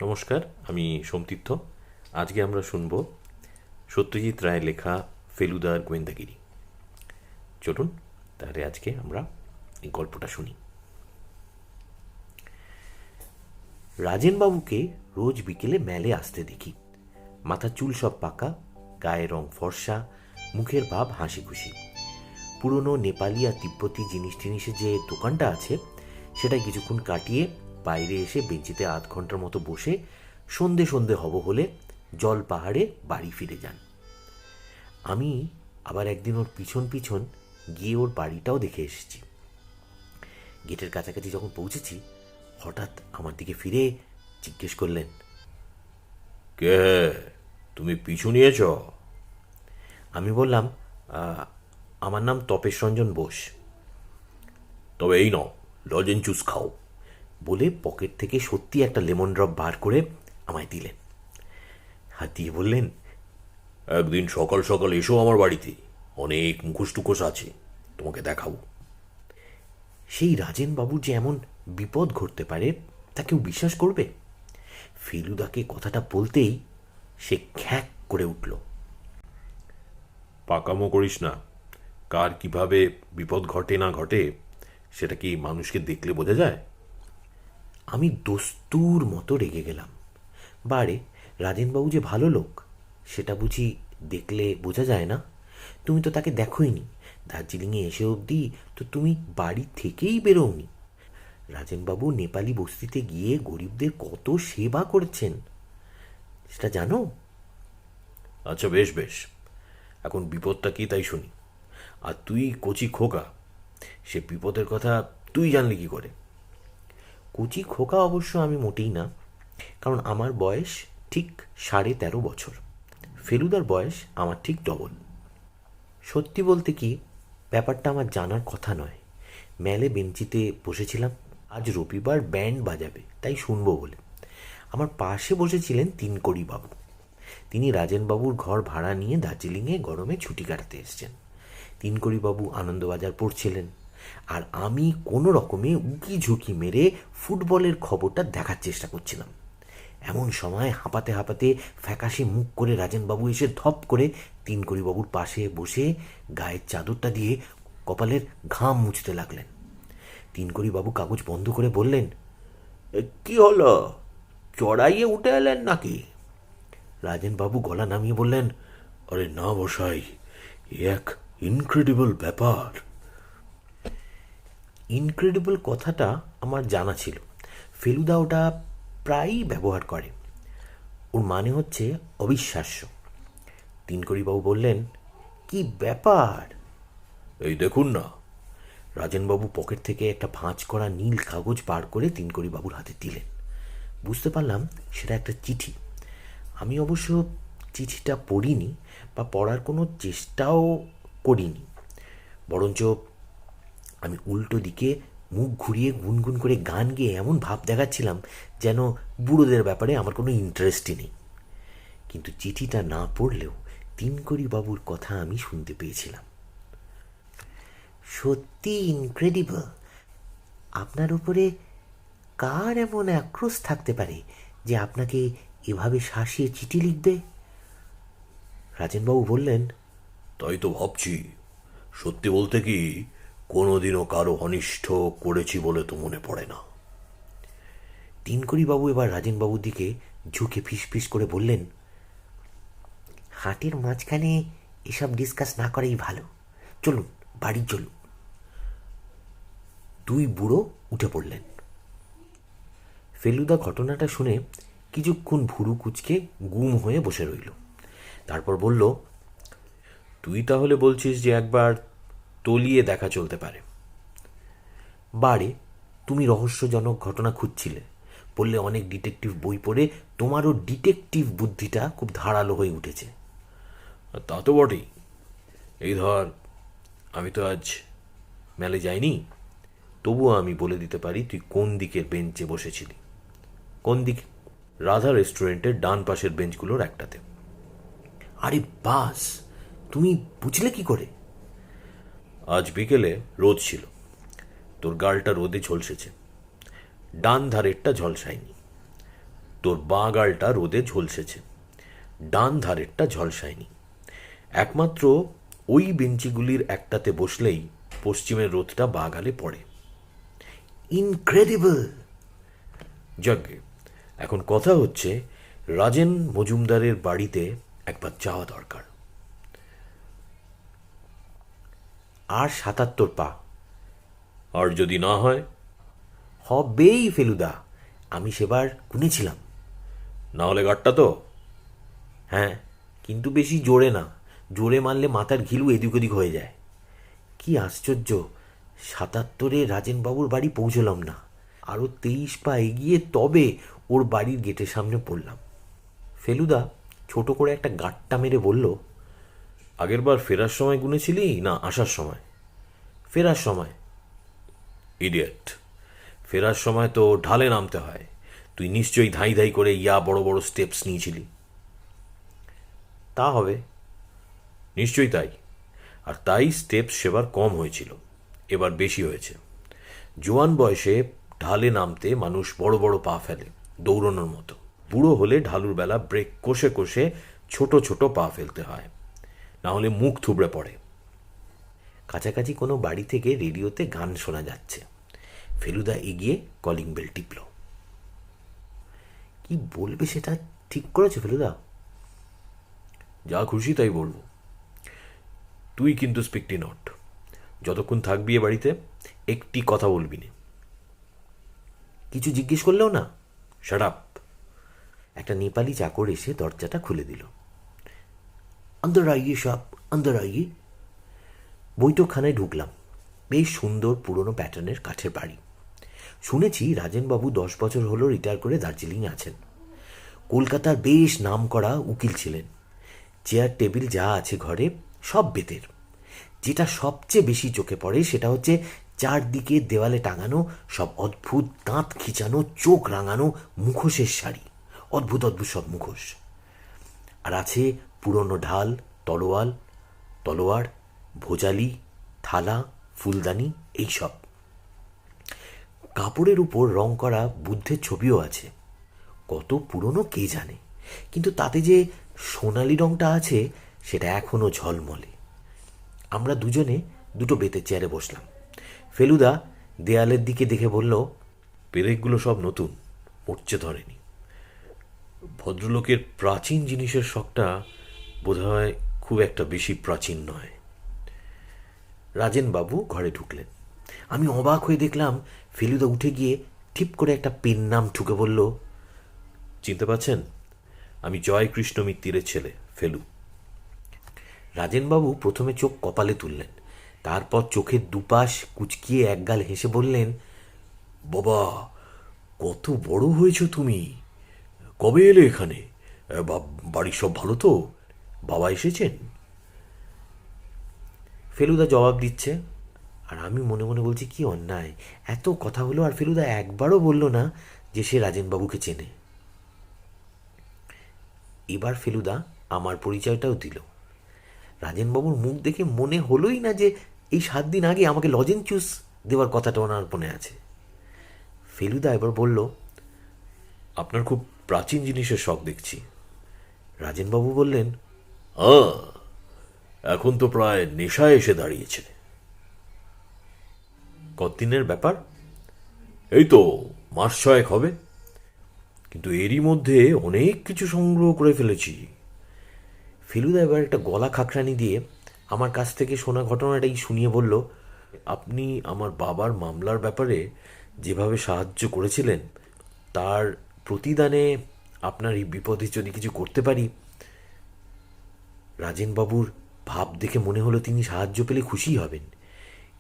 নমস্কার, আমি সোমতীর্থ। আজকে আমরা শুনব সত্যজিৎ রায়ের লেখা ফেলুদার গোয়েন্দাগিরি। চলুন তাহলে আজকে আমরা এই গল্পটা শুনি। রাজেনবাবুকে রোজ বিকেলে মেলে আসতে দেখি। মাথার চুল সব পাকা, গায়ের রং ফর্সা, মুখের ভাব হাসি খুশি। পুরনো নেপালি আর তিব্বতী জিনিস টিনিসের যে দোকানটা আছে সেটা কিছুক্ষণ কাটিয়ে বাইরে এসে বেঞ্চিতে আধ ঘন্টার মতো বসে সন্ধে সন্ধে হব হলে জল পাহাড়ে বাড়ি ফিরে যান। আমি আবার একদিন ওর পিছন পিছন গিয়ে ওর বাড়িটাও দেখে এসেছি। গেটের কাছাকাছি যখন পৌঁছেছি হঠাৎ আমার দিকে ফিরে জিজ্ঞেস করলেন, কে? তুমি পিছু নিয়েছ? আমি বললাম, আমার নাম তপেশ রঞ্জন বোস। তবে এই নাও, লজেন জুস খাও। বলে পকেট থেকে সত্যি একটা লেমন ড্রপ বার করে আমায় দিলেন। হাত দিয়ে বললেন, একদিন সকাল সকাল এসো আমার বাড়িতে, অনেক মুখোশ টুকোশ আছে, তোমাকে দেখাবো। সেই রাজেন বাবুর যে এমন বিপদ ঘটতে পারে তা কেউ বিশ্বাস করবে? ফেলুদাকে কথাটা বলতেই সে খ্যাক করে উঠল। পাকামো করিস না। কার কিভাবে বিপদ ঘটে না ঘটে সেটা কি মানুষকে দেখলে বোঝা যায়? আমি দস্তুর মতো রেগে গেলাম। বারে, রাজেনবাবু যে ভালো লোক সেটা বুঝি দেখলে বোঝা যায় না? তুমি তো তাকে দেখোইনি, দার্জিলিংয়ে এসে অবধি তো তুমি বাড়ি থেকেই বেরোওনি। রাজেনবাবু নেপালি বস্তিতে গিয়ে গরিবদের কত সেবা করেছেন সেটা জানো? আচ্ছা, বেশ বেশ, এখন বিপদটা কি তাই শুনি। আর তুই কচি খোকা, সে বিপদের কথা তুই জানলি কি করে? কচি খোকা অবশ্য আমি মোটেই না, কারণ আমার বয়স ঠিক 13.5 বছর। ফেলুদার বয়স আমার ঠিক ডবল। সত্যি বলতে কি, ব্যাপারটা আমার জানার কথা নয়। মেলে বেঞ্চিতে বসেছিলাম, আজ রবিবার ব্যান্ড বাজাবে তাই শুনবো বলে। আমার পাশে বসেছিলেন বাবু। তিনি রাজেনবাবুর ঘর ভাড়া নিয়ে দার্জিলিংয়ে গরমে ছুটি কাটাতে এসছেন। বাবু আনন্দবাজার পড়ছিলেন, আর আমি কোনো রকমে উকি ঝুঁকি মেরে ফুটবলের খবরটা দেখার চেষ্টা করছিলাম। এমন সময় হাঁপাতে হাঁপাতে ফ্যাকাশে মুখ করে রাজেনবাবু এসে ধপ করে বাবুর পাশে বসে গায়ের চাদরটা দিয়ে কপালের ঘাম মুছতে লাগলেন। বাবু কাগজ বন্ধ করে বললেন, কি হলো, চড়াইয়ে উঠে এলেন নাকি? রাজেনবাবু গলা নামিয়ে বললেন, আরে না বসাই, এক ইনক্রেডিবল ব্যাপার। ইনক্রেডিবল কথাটা আমার জানা ছিল, ফেলুদা ওটা প্রায়ই ব্যবহার করে। ওর মানে হচ্ছে অবিশ্বাস্য। বাবু বললেন, কি ব্যাপার? এই দেখুন না। রাজেনবাবু পকেট থেকে একটা ভাঁজ করা নীল কাগজ বার করে বাবুর হাতে দিলেন। বুঝতে পারলাম সেটা একটা চিঠি। আমি অবশ্য চিঠিটা পড়িনি বা পড়ার কোনো চেষ্টাও করিনি, বরঞ্চ আমি উল্টো দিকে মুখ ঘুরিয়ে গুনগুন করে গান গেয়ে এমন ভাব দেখাচ্ছিলাম যেন বুড়োদের ব্যাপারে আমার কোনো ইন্টারেস্টই নেই। কিন্তু চিঠিটা না পড়লেও বাবুর কথা আমি শুনতে পেয়েছিলাম। সত্যি ইনক্রেডিবল। আপনার উপরে কার এমন আক্রোশ থাকতে পারে যে আপনাকে এভাবে শাসিয়ে চিঠি লিখবে? রাজেনবাবু বললেন, তাই তো ভাবছি। সত্যি বলতে কি, কোনোদিনও কারো অনিষ্ট করেছি বলে তো মনে পড়ে না। বাবু এবার রাজেনবাবুর দিকে ঝুঁকে ফিসফিস করে বললেন, হাটের মাঝখানে এসব ডিসকাস না করাই ভালো। চলুন বাড়ি চলুন। দুই বুড়ো উঠে পড়লেন। ফেলুদা ঘটনাটা শুনে কিছুক্ষণ ভুরু কুচকে গুম হয়ে বসে রইল। তারপর বলল, তুই তাহলে বলছিস যে একবার তলিয়ে দেখা চলতে পারে? বারে, তুমি রহস্যজনক ঘটনা খুঁজছিলে বললে অনেক ডিটেকটিভ বই পড়ে তোমারও ডিটেকটিভ বুদ্ধিটা খুব ধারালো হয়ে উঠেছে। তা তো বটেই। এই ধর, আমি তো আজ মেলে যাইনি, তবুও আমি বলে দিতে পারি তুই কোন দিকের বেঞ্চে বসেছিলি। কোন দিকে? রাধা রেস্টুরেন্টের ডান পাশের বেঞ্চগুলোর একটাতে। আরে বাস, তুমি বুঝলে কি করে? আজ বিকেলে রোদ ছিল, তোর গালটা রোদে ঝলসেছে, ডান ধারেরটা ঝলসায়নি। তোর বাঁ গালটা রোদে ঝলসেছে, ডান ধারেরটা ঝলসায়নি। একমাত্র ওই বেঞ্চিগুলির একটাতে বসলেই পশ্চিমের রোদটা বাঁ গালে পড়ে। ইনক্রেডিবল! যাজ্ঞে, এখন কথা হচ্ছে রাজেন মজুমদারের বাড়িতে একবার যাওয়া দরকার। আর ৭৭ পা। আর যদি না হয়? হবেই ফেলুদা, আমি সেবার গুনেছিলাম। না হলে গাটটা তো? হ্যাঁ, কিন্তু বেশি জোরে না, জোরে মারলে মাথার ঘিলু এদিক ওদিক হয়ে যায়। কি আশ্চর্য, ৭৭-এ রাজেনবাবুর বাড়ি পৌঁছলাম না, আরও ২৩ পা এগিয়ে তবে ওর বাড়ির গেটের সামনে পড়লাম। ফেলুদা ছোট করে একটা গাঁটটা মেরে বলল, আগের বার ফেরার সময় গুনেছিলি না আসার সময়? ফেরার সময়। ইডিয়েট, ফেরার সময় তো ঢালে নামতে হয়। তুই নিশ্চয়ই ধাই ধাই করে বড় বড় স্টেপস নিয়েছিলি। তা হবে। নিশ্চয়ই তাই। আর তাই স্টেপস সেবার কম হয়েছিল, এবার বেশি হয়েছে। জোয়ান বয়সে ঢালে নামতে মানুষ বড় বড় পা ফেলে, দৌড়ানোর মতো। বুড়ো হলে ঢালুর বেলা ব্রেক কষে কষে ছোট ছোট পা ফেলতে হয়, না হলে মুখ থুবড়ে পড়ে। কাছাকাছি কোনো বাড়ি থেকে রেডিওতে গান শোনা যাচ্ছে। ফেলুদা এগিয়ে কলিং বেল টিপল। কি বলবে সেটা ঠিক করেছো ফেলুদা? যা খুশি তাই বলবো। তুই কিন্তু স্পিকটি নট। যতক্ষণ থাকবি এ বাড়িতে একটি কথা বলবি না। কিছু জিজ্ঞেস করলেও না? Shut up. একটা নেপালি চাকর এসে দরজাটা খুলে দিল। আন্দর আইয়ে সাপ, আন্দর আইয়ে। বৈঠকখানায় ঢুকলাম। বেশ সুন্দর পুরনো প্যাটার্নের কাঠের বাড়ি। শুনেছি রাজেনবাবু 10 বছর হলো রিটায়ার করে দার্জিলিংয়ে আছেন। কলকাতার বেশ নামকরা উকিল ছিলেন। চেয়ার টেবিল যা আছে ঘরে সব বেতের। যেটা সবচেয়ে বেশি চোখে পড়ে সেটা হচ্ছে চারদিকে দেওয়ালে টাঙানো সব অদ্ভুত দাঁত খিচানো চোখ রাঙানো মুখোশের শাড়ি। অদ্ভুত অদ্ভুত সব মুখোশ। আর আছে পুরনো ঢাল, তলোয়ার, ভোজালি, থালা, ফুলদানি, এইসব। কাপড়ের উপর রং করা বুদ্ধের ছবিও আছে। কত পুরনো কে জানে, কিন্তু তাতে যে সোনালি রংটা আছে সেটা এখনো ঝলমলে। আমরা দুজনে দুটো বেতের চেয়ারে বসলাম। ফেলুদা দেয়ালের দিকে দেখে বলল, পেরেকগুলো সব নতুন, মরচে ধরেনি। ভদ্রলোকের প্রাচীন জিনিসের শখটা বোধহয় খুব একটা বেশি প্রাচীন নয়। রাজেনবাবু ঘরে ঢুকলেন। আমি অবাক হয়ে দেখলাম ফেলুদা উঠে গিয়ে ঠিক করে একটা পেন নাম ঠুকে বলল, চিনতে পারছেন? আমি জয়কৃষ্ণ মিত্তিরের ছেলে, ফেলু। রাজেনবাবু প্রথমে চোখ কপালে তুললেন, তারপর চোখের দুপাশ কুচকিয়ে একগাল হেসে বললেন, বাবা, কত বড় হয়েছ তুমি! কবে এলে এখানে? বাড়ির সব ভালো তো? বাবা এসেছেন? ফেলুদা জবাব দিচ্ছে, আর আমি মনে মনে বলছি কি অন্যায়, এত কথা হলো আর ফেলুদা একবারও বলল না যে সে রাজেনবাবুকে চেনে। এবার ফেলুদা আমার পরিচয়টাও দিল। রাজেনবাবুর মুখ দেখে মনে হলোই না যে এই 7 দিন আগে আমাকে লজেন চুস দেওয়ার কথাটা ওনার মনে আছে। ফেলুদা এবার বলল, আপনার খুব প্রাচীন জিনিসের শখ দেখছি। রাজেনবাবু বললেন, এখন তো প্রায় নেশায় এসে দাঁড়িয়েছে। কতদিনের ব্যাপার? এই তো মাস 6 হবে, কিন্তু এরই মধ্যে অনেক কিছু সংগ্রহ করে ফেলেছি। ফেলুদা এবার একটা গলা খাকরানি দিয়ে আমার কাছ থেকে শোনা ঘটনাটাই শুনিয়ে বলল, আপনি আমার বাবার মামলার ব্যাপারে যেভাবে সাহায্য করেছিলেন, তার প্রতিদানে আপনার এই বিপদে যদি কিছু করতে পারি। রাজেনবাবুর ভাব দেখে মনে হলো তিনি সাহায্য পেলে খুশি হবেন,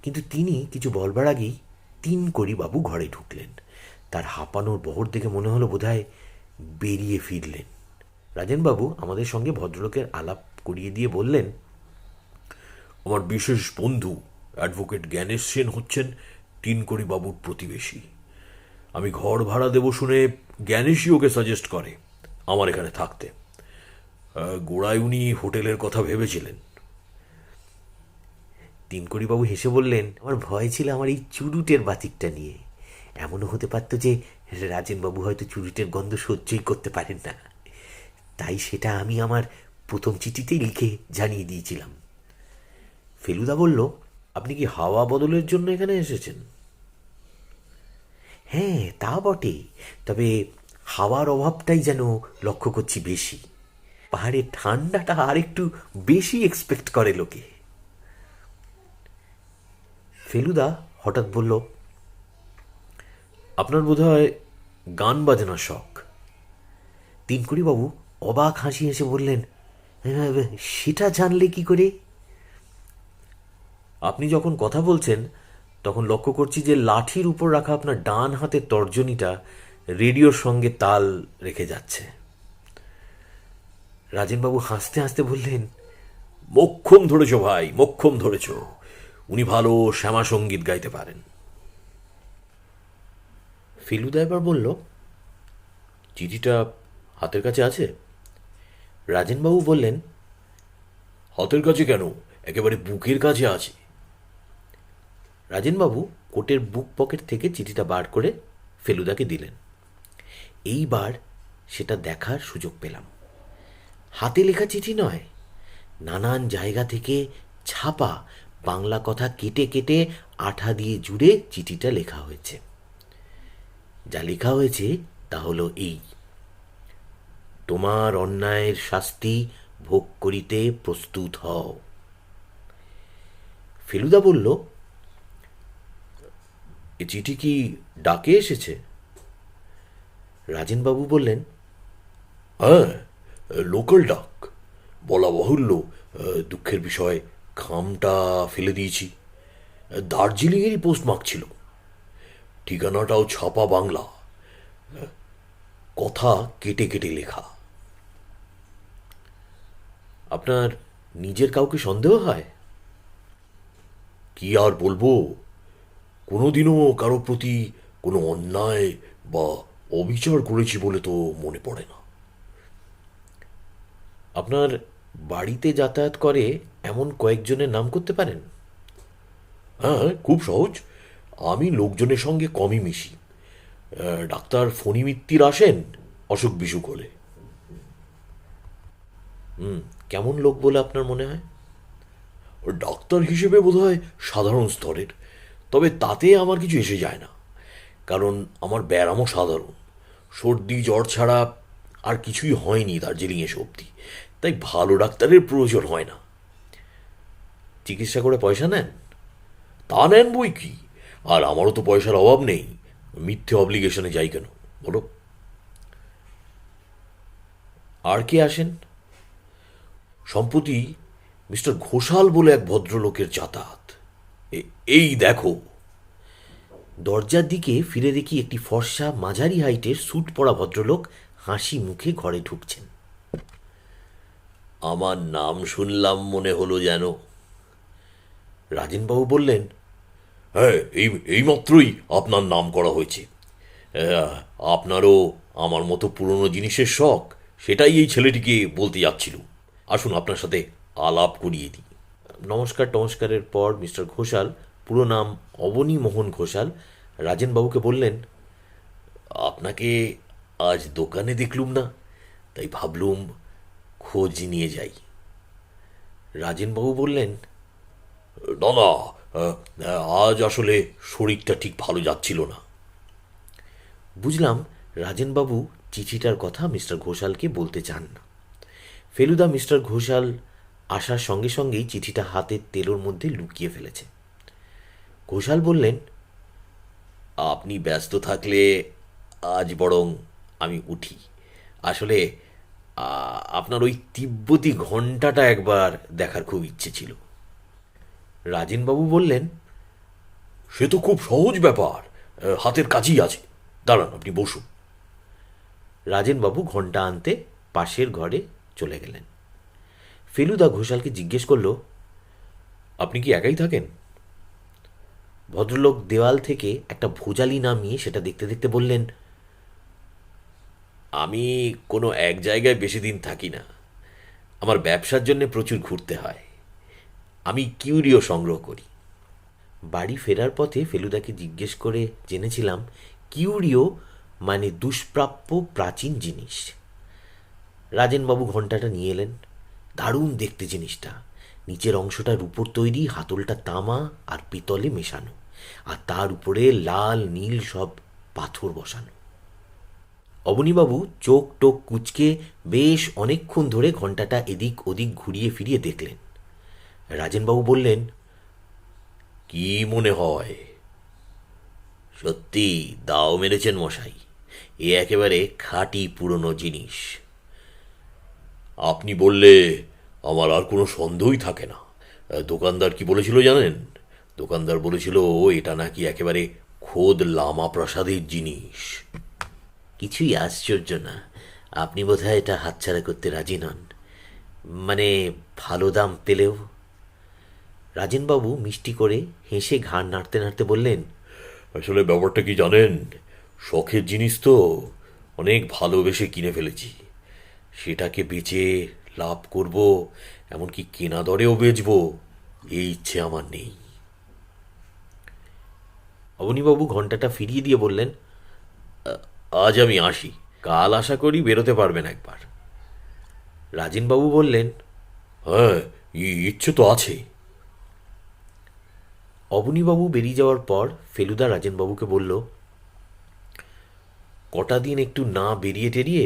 কিন্তু তিনি কিছু বলবার আগেই 3 কড়ি বাবু ঘরে ঢুকলেন। তার হাঁপানোর বহর দেখে মনে হলো বোধহয় বেরিয়ে ফিরলেন। রাজেনবাবু আমাদের সঙ্গে ভদ্রলোকের আলাপ করিয়ে দিয়ে বললেন, আমার বিশেষ বন্ধু অ্যাডভোকেট জ্ঞানেশ সেন হচ্ছেন 3 কড়ি বাবুর প্রতিবেশী। আমি ঘর ভাড়া দেব শুনে জ্ঞানেশই ওকে সাজেস্ট করে আমার এখানে থাকতে। গোড়ায় উনি হোটেলের কথা ভেবেছিলেন। 3 কড়ি বাবু হেসে বললেন, আমার ভয় ছিল আমার এই চুরুটের বাতিকটা নিয়ে। এমনও হতে পারত যে রাজেনবাবু হয়তো চুরুটের গন্ধ সহ্যই করতে পারেন না, তাই সেটা আমি আমার প্রথম চিঠিতেই লিখে জানিয়ে দিয়েছিলাম। ফেলুদা বলল, আপনি কি হাওয়া বদলের জন্য এখানে এসেছেন? হ্যাঁ তা বটে, তবে হাওয়ার অভাবটাই যেন লক্ষ্য করছি বেশি। পাহাড়ের ঠান্ডাটা আর একটু বেশি এক্সপেক্ট করে লোকে। ফেলুদা হঠাৎ বলল, আপনার বোধহয় গান বাজনার শখ। তিনকুড়িবাবু অবাক হাসি হেসে বললেন, সেটা জানলে কি করে? আপনি যখন কথা বলছেন তখন লক্ষ্য করছি যে লাঠির উপর রাখা আপনার ডান হাতের তর্জনীটা রেডিওর সঙ্গে তাল রেখে যাচ্ছে। রাজেনবাবু হাসতে হাসতে বললেন, মোক্ষম ধরেছ ভাই, মোক্ষম ধরেছ। উনি ভালো শ্যামা সঙ্গীত গাইতে পারেন। ফেলুদা এবার বলল, চিঠিটা হাতের কাছে আছে? রাজেনবাবু বললেন, হাতের কাছে কেন, একেবারে বুকের কাছে আছে। রাজেনবাবু কোটের বুক পকেট থেকে চিঠিটা বার করে ফেলুদাকে দিলেন। এইবার সেটা দেখার সুযোগ পেলাম। হাতে লেখা চিঠি নয়, নানান জায়গা থেকে ছাপা বাংলা কথা কেটে কেটে আঠা দিয়ে জুড়ে চিঠিটা লেখা হয়েছে। যা লেখা হয়েছে তা হলো এই: তোমার অন্যায়ের শাস্তি ভোগ করিতে প্রস্তুত হও। ফেলুদা বলল, এ চিঠি কি ডাকে এসেছে? রাজেনবাবু বললেন, হ্যাঁ, লোকাল ডাক। বলা বাহুল্য, দুঃখের বিষয় খামটা ফেলে দিয়েছি। দার্জিলিংয়েরই পোস্টমার্ক ছিল, ঠিকানাটাও ছাপা বাংলা, কথা কেটে কেটে লেখা। আপনার নিজের কাউকে সন্দেহ হয়? কি আর বলবো, কোনোদিনও কারো প্রতি কোনো অন্যায় বা অবিচার করেছি বলে তো মনে পড়ে না। আপনার বাড়িতে যাতায়াত করে এমন কয়েকজনের নাম করতে পারেন? হ্যাঁ, খুব সহজ। আমি লোকজনের সঙ্গে কমই মিশি। ডাক্তার ফণি মিত্তির আসেন অসুখ বিসুখ হলে। কেমন লোক বলে আপনার মনে হয়? ডাক্তার হিসেবে বোধহয় সাধারণ স্তরের, তবে তাতে আমার কিছু এসে যায় না, কারণ আমার ব্যায়ামও সাধারণ। সর্দি জ্বর ছাড়া আর কিছুই হয়নি দার্জিলিং এসে অবধি, তাই ভালো ডাক্তারের প্রয়োজন হয় না। চিকিৎসা করে পয়সা নেন? তা নেন বই কি, আর আমারও তো পয়সার অভাব নেই। মিথ্যে অব্লিগেশনে যাই কেন বলো। আর কে আসেন? সম্প্রতি মিস্টার ঘোষাল বলে এক ভদ্রলোকের যাতায়াত। এই দেখো। দরজার দিকে ফিরে দেখি একটি ফর্সা মাঝারি হাইটের স্যুট পরা ভদ্রলোক হাসি মুখে ঘরে ঢুকছেন। আমার নাম শুনলাম মনে হলো যেন। রাজেনবাবু বললেন, হ্যাঁ, এই মাত্রই আপনার নাম করা হয়েছে। আপনারও আমার মতো পুরনো জিনিসের শখ, সেটাই এই ছেলেটিকে বলতে যাচ্ছিল। আসুন আপনার সাথে আলাপ করিয়ে দিই। নমস্কার টমস্কারের পর মিস্টার ঘোষাল, পুরো নাম অবনী মোহন ঘোষাল, রাজেনবাবুকে বললেন, আপনাকে আজ দোকানে দেখলুম না, তাই ভাবলুম খোঁজ নিয়ে যাই। রাজেনবাবু বললেন, না না, আজ আসলে শরীরটা ঠিক ভালো যাচ্ছিল না। বুঝলাম রাজেনবাবু চিঠিটার কথা মিস্টার ঘোষালকে বলতে চান না। ফেলুদা মিস্টার ঘোষাল আসার সঙ্গে সঙ্গেই চিঠিটা হাতের তেলোর মধ্যে লুকিয়ে ফেলেছে। ঘোষাল বললেন, আপনি ব্যস্ত থাকলে আজ বরং আমি উঠি। আসলে আপনার ওই তিব্বতী ঘণ্টাটা একবার দেখার খুব ইচ্ছে ছিল। রাজেনবাবু বললেন, সে তো খুব সহজ ব্যাপার, হাতের কাছেই আছে। দাঁড়ান, আপনি বসুন। রাজেনবাবু ঘণ্টা আনতে পাশের ঘরে চলে গেলেন। ফেলুদা ঘোষালকে জিজ্ঞেস করল, আপনি কি একাই থাকেন? ভদ্রলোক দেওয়াল থেকে একটা ভোজালি নামিয়ে সেটা দেখতে দেখতে বললেন, আমি কোনো এক জায়গায় বেশি দিন থাকি না। আমার ব্যবসার জন্য প্রচুর ঘুরতে হয়। আমি কিউরিও সংগ্রহ করি। বাড়ি ফেরার পথে ফেলুদাকে জিজ্ঞেস করে জেনেছিলাম কিউরিও মানে দুষ্প্রাপ্য প্রাচীন জিনিস। রাজেনবাবু ঘণ্টাটা নিয়ে এলেন। দারুণ দেখতে জিনিসটা। নিচের অংশটা রূপোর তৈরি, হাতলটা তামা আর পিতলে মেশানো, আর তার উপরে লাল নীল সব পাথর বসানো। অবনীবাবু চোখ টোক কুচকে বেশ অনেকক্ষণ ধরে ঘণ্টাটা এদিক ওদিক ঘুরিয়ে ফিরিয়ে দেখলেন। রাজেনবাবু বললেন, কি মনে হয়? সত্যি দাও মেরেছেন মশাই, এ একেবারে খাঁটি পুরনো জিনিস। আপনি বললে আমার আর কোনো সন্দেহই থাকে না। দোকানদার কি বলেছিল জানেন? দোকানদার বলেছিল এটা নাকি একেবারে খোদ লামা প্রাসাদের জিনিস। কিছুই আশ্চর্য না, আপনি বোধহয় এটা হাতছাড়া করতে রাজি নন, মানে ভালো দাম পেলেও। রাজেনবাবু মিষ্টি করে হেসে ঘাড় নাড়তে নাড়তে বললেন, আসলে ব্যাপারটা কি জানেন, শখের জিনিস তো অনেক ভালোবেসে কিনে ফেলেছি। সেটাকে বেচে লাভ করব, এমনকি কেনা দরেও বেচবো, এই ইচ্ছে আমার নেই। অবনীবাবু ঘণ্টাটা ফিরিয়ে দিয়ে বললেন, আজ আমি আসি, কাল আশা করি বেরোতে পারবেন একবার। রাজেনবাবু বললেন, হ্যাঁ, ইচ্ছে তো আছে। অবনীবাবু বেরিয়ে যাওয়ার পর ফেলুদা রাজেনবাবুকে বলল, কটা দিন একটু না বেরিয়ে টেরিয়ে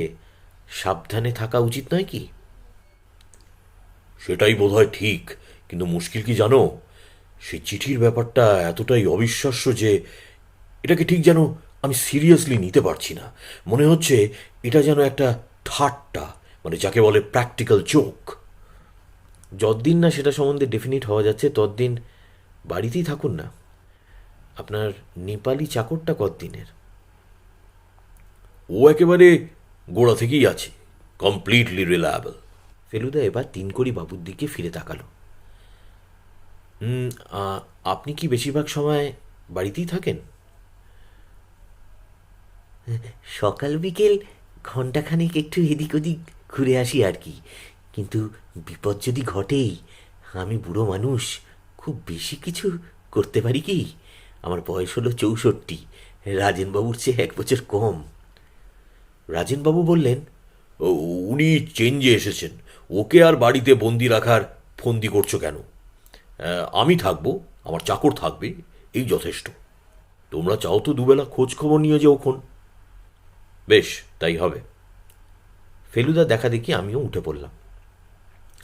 সাবধানে থাকা উচিত নয় কি? সেটাই বোধহয় ঠিক, কিন্তু মুশকিল কি জানো, সেই চিঠির ব্যাপারটা এতটাই অবিশ্বাস্য যে এটাকে ঠিক যেন আমি সিরিয়াসলি নিতে পারছি না। মনে হচ্ছে এটা যেন একটা ঠাট্টা, মানে যাকে বলে প্র্যাকটিক্যাল জোক। যতদিন না সেটা সম্বন্ধে ডেফিনিট হওয়া যাচ্ছে ততদিন বাড়িতেই থাকুন না। আপনার নেপালি চাকরটা কতদিনের? ও একেবারে গোড়া থেকেই আছে, কমপ্লিটলি রিলায়েবল। ফেলুদা এবার তিনকড়ি বাবুর দিকে ফিরে তাকালো। আপনি কি বেশিরভাগ সময় বাড়িতেই থাকেন? সকাল বিকেল ঘন্টাখানেক একটু এদিক ওদিক ঘুরে আসি আর কি, কিন্তু বিপদ যদি ঘটেই, আমি বুড়ো মানুষ, খুব বেশি কিছু করতে পারি কি? আমার বয়স হলো 64, রাজেনবাবুর চেয়ে 1 বছর কম। রাজেনবাবু বললেন, উনি চেঞ্জে এসেছেন, ওকে আর বাড়িতে বন্দি রাখার ফন্দি করছো কেন? আমি থাকবো, আমার চাকর থাকবে, এই যথেষ্ট। তোমরা চাও তো দুবেলা খোঁজ খবর নিয়ে যাও খন। বেশ, তাই হবে। ফেলুদা দেখা দেখি আমিও উঠে পড়লাম।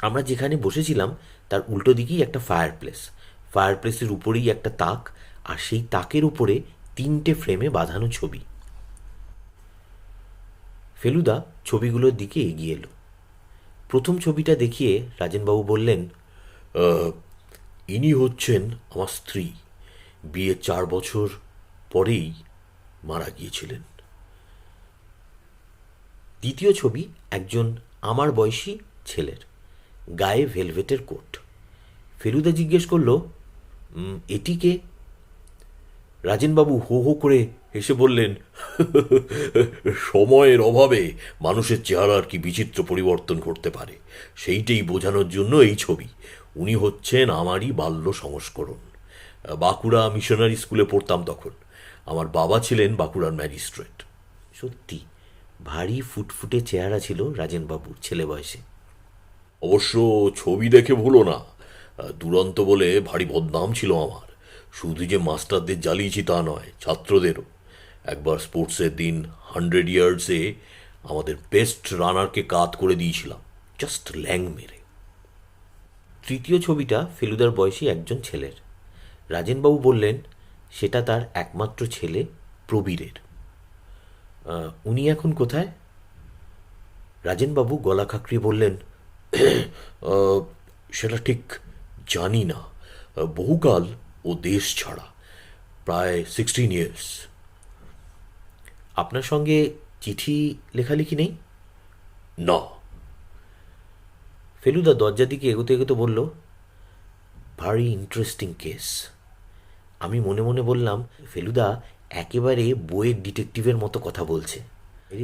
আমরা যেখানে বসেছিলাম তার উল্টো দিকেই একটা ফায়ার প্লেস, ফায়ার প্লেসের উপরেই একটা তাক, আর সেই তাকের উপরে 3টে ফ্রেমে বাঁধানো ছবি। ফেলুদা ছবিগুলোর দিকে এগিয়ে এলো। প্রথম ছবিটা দেখিয়ে রাজেনবাবু বললেন, ইনি হচ্ছেন আমার স্ত্রী, বিয়ে 4 বছর পরেই মারা গিয়েছিলেন। দ্বিতীয় ছবি একজন আমার বয়সী ছেলের, গায়ে ভেলভেটের কোট। ফেলুদা জিজ্ঞেস করলো, এটিকে? রাজেনবাবু হো হো করে হেসে বললেন, সময়ের অভাবে মানুষের চেহারার কি বিচিত্র পরিবর্তন করতে পারে, সেইটাই বোঝানোর জন্য এই ছবি। উনি হচ্ছেন আমারই বাল্য সংস্করণ। বাঁকুড়া মিশনারি স্কুলে পড়তাম তখন। আমার বাবা ছিলেন বাঁকুড়ার ম্যাজিস্ট্রেট। সত্যি ভারী ফুটফুটে চেহারা ছিল রাজেনবাবুর ছেলে বয়সে। অবশ্য ছবি দেখে ভুলো না, দুরন্ত বলে ভারী বদনাম ছিল আমার। শুধু যে মাস্টারদের জ্বালিয়েছি তা নয়, ছাত্রদেরও। একবার স্পোর্টসের দিন 100 ইয়ার্সে আমাদের বেস্ট রানারকে কাত করে দিয়েছিলাম, জাস্ট ল্যাং মেরে। তৃতীয় ছবিটা ফেলুদার বয়সী একজন ছেলের। রাজেনবাবু বললেন, সেটা তার একমাত্র ছেলে প্রবীরের। উনি এখন কোথায়? রাজেনবাবু গলা খাঁকড়িয়ে বললেন, সেটা ঠিক জানি না। বহুকাল ও দেশ ছাড়া, প্রায় 16 ইয়ার্স। আপনার সঙ্গে চিঠি লেখালেখি নেই? না। ফেলুদা দরজার দিকে এগোতে এগোতে বলল, ভারি ইন্টারেস্টিং কেস। আমি মনে মনে বললাম, ফেলুদা একেবারে বইয়ের ডিটেকটিভের মতো কথা বলছে।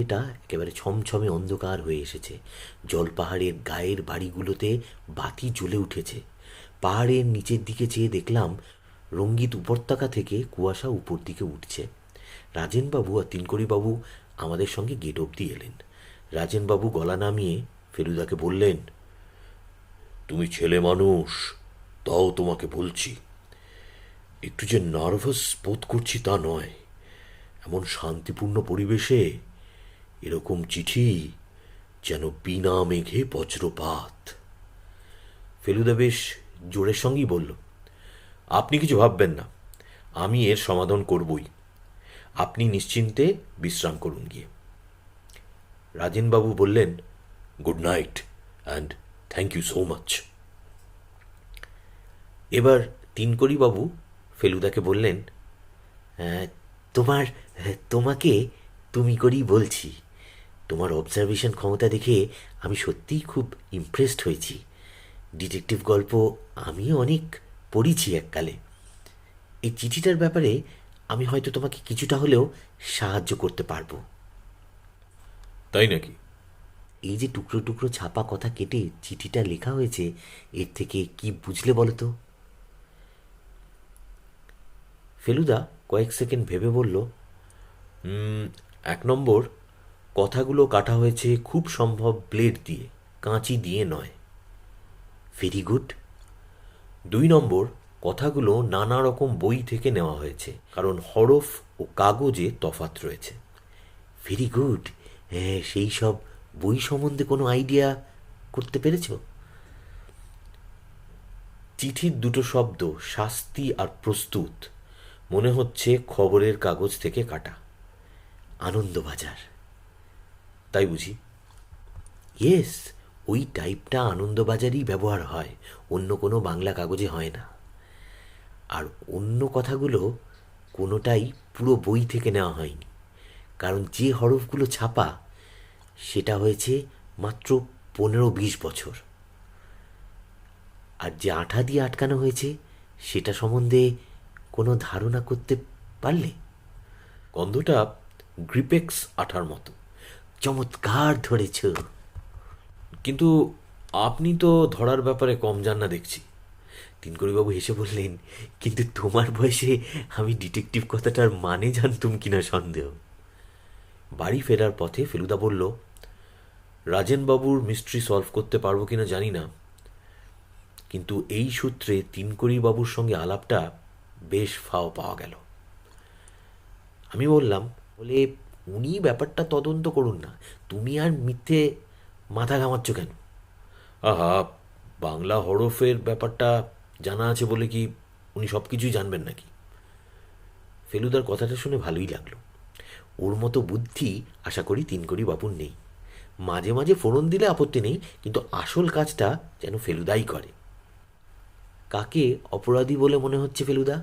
এটা একেবারে ছমছমে অন্ধকার হয়ে এসেছে। জলপাহাড়ের গায়ের বাড়িগুলোতে বাতি জ্বলে উঠেছে। পাহাড়ের নিচের দিকে চেয়ে দেখলাম রঙ্গিত উপত্যকা থেকে কুয়াশা উপর দিকে উঠছে। রাজেনবাবু আর তিনকড়িবাবু আমাদের সঙ্গে গেট অবধি এলেন। রাজেনবাবু গলা নামিয়ে ফেলুদাকে বললেন, তুমি ছেলে মানুষ, তাও তোমাকে বলছি, একটু যে নার্ভাস বোধ করছি তা নয়। এমন শান্তিপূর্ণ পরিবেশে এরকম চিঠি যেন বিনা মেঘে বজ্রপাত। ফেলুদা বেশ জোরের সঙ্গেই বলল, আপনি কিছু ভাববেন না, আমি এর সমাধান করবই। আপনি নিশ্চিন্তে বিশ্রাম করুন গিয়ে। রাজেনবাবু বললেন, good night and thank you so much. এবার তিনকড়িবাবু ফেলুদাকে বললেন, তোমার তোমাকে তুমি করেই বলছি। তোমার অবজারভেশন ক্ষমতা দেখে আমি সত্যিই খুব ইমপ্রেসড হয়েছি। ডিটেকটিভ গল্প আমিও অনেক পড়েছি এককালে। এই চিঠিটার ব্যাপারে আমি হয়তো তোমাকে কিছুটা হলেও সাহায্য করতে পারবো। তাই নাকি? এই যে টুকরো টুকরো ছাপা কথা কেটে চিঠিটা লেখা হয়েছে, এর থেকে কি বুঝলে বলো তো? ফেলুদা কয়েক সেকেন্ড ভেবে বলল, 1 নম্বর, কথাগুলো কাটা হয়েছে খুব সম্ভব ব্লেড দিয়ে, কাঁচি দিয়ে নয়। Very good. 2 নম্বর, কথাগুলো নানা রকম বই থেকে নেওয়া হয়েছে, কারণ হরফ ও কাগজে তফাৎ রয়েছে। Very good. হ্যাঁ, সেই সব বই সম্বন্ধে কোনো আইডিয়া করতে পেরেছ? চিঠির 2 শব্দ, শাস্তি আর প্রস্তুত, মনে হচ্ছে খবরের কাগজ থেকে কাটা। আনন্দবাজার, তাই বুঝি? ইয়েস, ওই টাইপটা আনন্দবাজারই ব্যবহার হয়, অন্য কোনো বাংলা কাগজে হয় না। আর অন্য কথাগুলো কোনোটাই পুরো বই থেকে নেওয়া হয়নি, কারণ যে হরফগুলো ছাপা সেটা হয়েছে মাত্র 15-20 বছর। আর যে আঠা দিয়ে আটকানো হয়েছে সেটা সম্বন্ধে কোনো ধারণা করতে পারলে? গন্ধটা গ্রিপেক্স আঠার মতো। চমৎকার ধরেছ। কিন্তু আপনি তো ধরার ব্যাপারে কম জান না দেখছি। তিনকড়িবাবু হেসে বললেন, কিন্তু তোমার বয়সে আমি ডিটেকটিভ কথাটার মানে জানতুম কিনা সন্দেহ। বাড়ি ফেরার পথে ফেলুদা বলল, রাজেনবাবুর মিস্ট্রি সলভ করতে পারবো কিনা জানি না, কিন্তু এই সূত্রে তিনকড়িবাবুর সঙ্গে আলাপটা বেশ ফাও পাওয়া গেল। আমি বললাম, বলে উনি ব্যাপারটা তদন্ত করুন না, তুমি আর মিথ্যে মাথা ঘামাচ্ছ কেন? আহা, বাংলা হরফের ব্যাপারটা জানা আছে বলে কি উনি সব কিছুই জানবেন নাকি? ফেলুদার কথাটা শুনে ভালোই লাগলো। ওর মতো বুদ্ধি আশা করি তিনকড়িবাবুর নেই। মাঝে মাঝে ফোড়ন দিলে আপত্তি নেই, কিন্তু আসল কাজটা যেন ফেলুদাই করে। কাকে অপরাধী বলে মনে হচ্ছে ফেলুদা?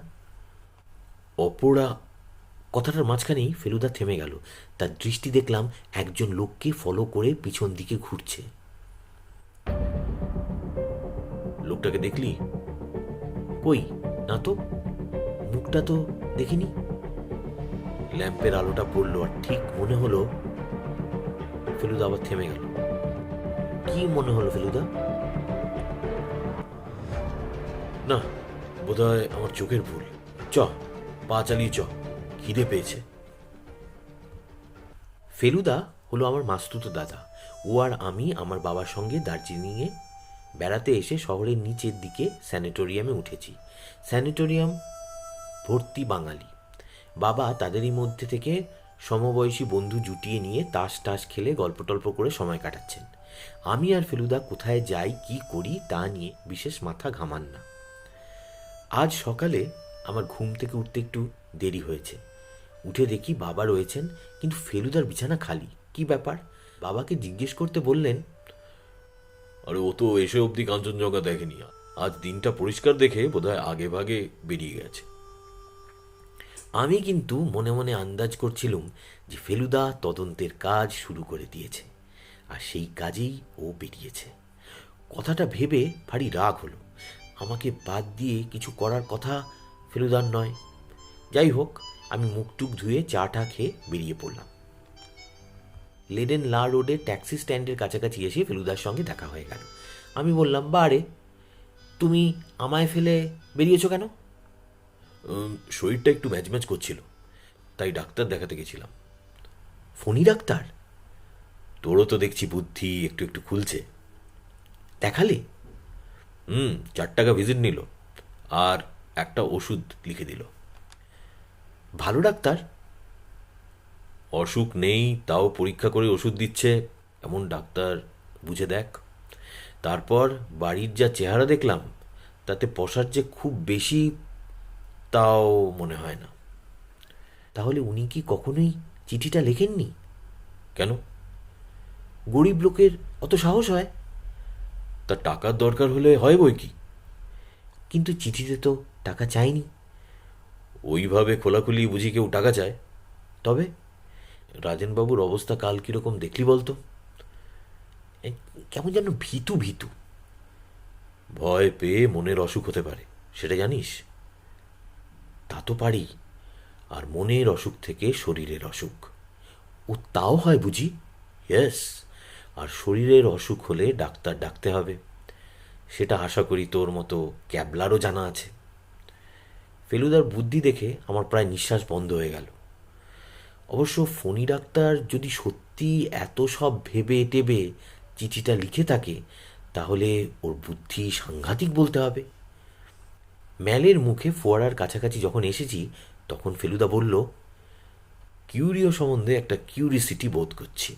কথাটার মাঝখানেই ফেলুদা থেমে গেল। তার দৃষ্টি দেখলাম একজন লোককে ফলো করে পিছন দিকে ঘুরছে। লোকটাকে দেখলি? কই, না তো, মুখটা তো দেখিনি। ল্যাম্পের আলোটা পড়লো আর ঠিক মনে হলো। ফেলুদা আবার থেমে গেল। কি মনে হলো ফেলুদা? না, বোধহয় আমার চোখের ভুল। চ, পা চালিয়ে চ, খিদে পেয়েছে। ফেলুদা হলো আমার মাস্তুতো দাদা। ও আর আমি আমার বাবার সঙ্গে দার্জিলিংয়ে বেড়াতে এসে শহরের নিচের দিকে স্যানিটোরিয়ামে উঠেছি। স্যানিটোরিয়াম ভর্তি বাঙালি। বাবা তাদেরই মধ্যে থেকে সমবয়সী বন্ধু জুটিয়ে নিয়ে তাস টাস খেলে গল্প টল্প করে সময় কাটাচ্ছেন। আমি আর ফেলুদা কোথায় যাই কি করি তা নিয়ে বিশেষ মাথা ঘামান না। আজ সকালে আমার ঘুম থেকে উঠতে একটু দেরি হয়েছে। উঠে দেখি বাবা রয়েছেন, কিন্তু ফেলুদার বিছানা খালি। কি ব্যাপার? বাবাকে জিজ্ঞেস করতে বললেন, আরে ও তো এসে অবধি কাঞ্চনজঙ্ঘা দেখেনি। আজ দিনটা পরিষ্কার দেখে বোধহয় আগে ভাগে বেরিয়ে গেছে। আমি কিন্তু মনে মনে আন্দাজ করছিলুম যে ফেলুদা তদন্তের কাজ শুরু করে দিয়েছে, আর সেই কাজেই ও বেরিয়েছে। কথাটা ভেবে ভারী রাগ হলো। আমাকে বাদ দিয়ে কিছু করার কথা ফেলুদার নয়। যাই হোক, আমি মুখটুক ধুয়ে চা টা খেয়ে বেরিয়ে পড়লাম। লেডেন লা রোডের ট্যাক্সি স্ট্যান্ডের কাছাকাছি এসে ফেলুদার সঙ্গে দেখা হয়ে গেল। আমি বললাম, বারে তুমি আমায় ফেলে বেরিয়েছো কেন? শরীরটা একটু ম্যাজম্যাজ করছিল, তাই ডাক্তার দেখাতে গেছিলাম। ফণি ডাক্তার? তোরও তো দেখছি বুদ্ধি একটু একটু খুলছে। দেখালে? 4 টাকা ভিজিট নিল, আর একটা ওষুধ লিখে দিল। ভালো ডাক্তার? অসুখ নেই তাও পরীক্ষা করে ওষুধ দিচ্ছে, এমন ডাক্তার বুঝে দেখ। তারপর বাড়ির যা চেহারা দেখলাম, তাতে পসার যে খুব বেশি তাও মনে হয় না। তাহলে উনি কি কখনোই চিঠিটা লেখেননি? কেন? গরিব লোকের অত সাহস হয়? তা টাকার দরকার হলে হয় বই কি। কিন্তু চিঠিতে তো টাকা চাইনি। ওইভাবে খোলাখুলি বুঝি কেউ টাকা চায়? তবে রাজেনবাবুর অবস্থা কাল কিরকম দেখলি বলতো? এ, কেমন যেন ভীতু ভীতু। ভয় পেয়ে মনের অসুখ হতে পারে, সেটা জানিস? তা তো পারি। আর মনের অসুখ থেকে শরীরের অসুখ। ও তাও হয় বুঝি? ইয়েস। আর শরীরের অসুখ হলে ডাক্তার ডাকতে হবে, সেটা আশা করি তোর মতো ক্যাবলারও জানা আছে। ফেলুদার বুদ্ধি দেখে আমার প্রায় নিঃশ্বাস বন্ধ হয়ে গেল। অবশ্য ফণি ডাক্তার যদি সত্যি এত সব ভেবে টেবে চিঠিটা লিখে থাকে, তাহলে ওর বুদ্ধি সাংঘাতিক বলতে হবে। ম্যালের মুখে ফোয়ারার কাছাকাছি যখন এসেছি, তখন ফেলুদা বলল, কিউরিও সম্বন্ধে একটা কিউরিসিটি বোধ করছি।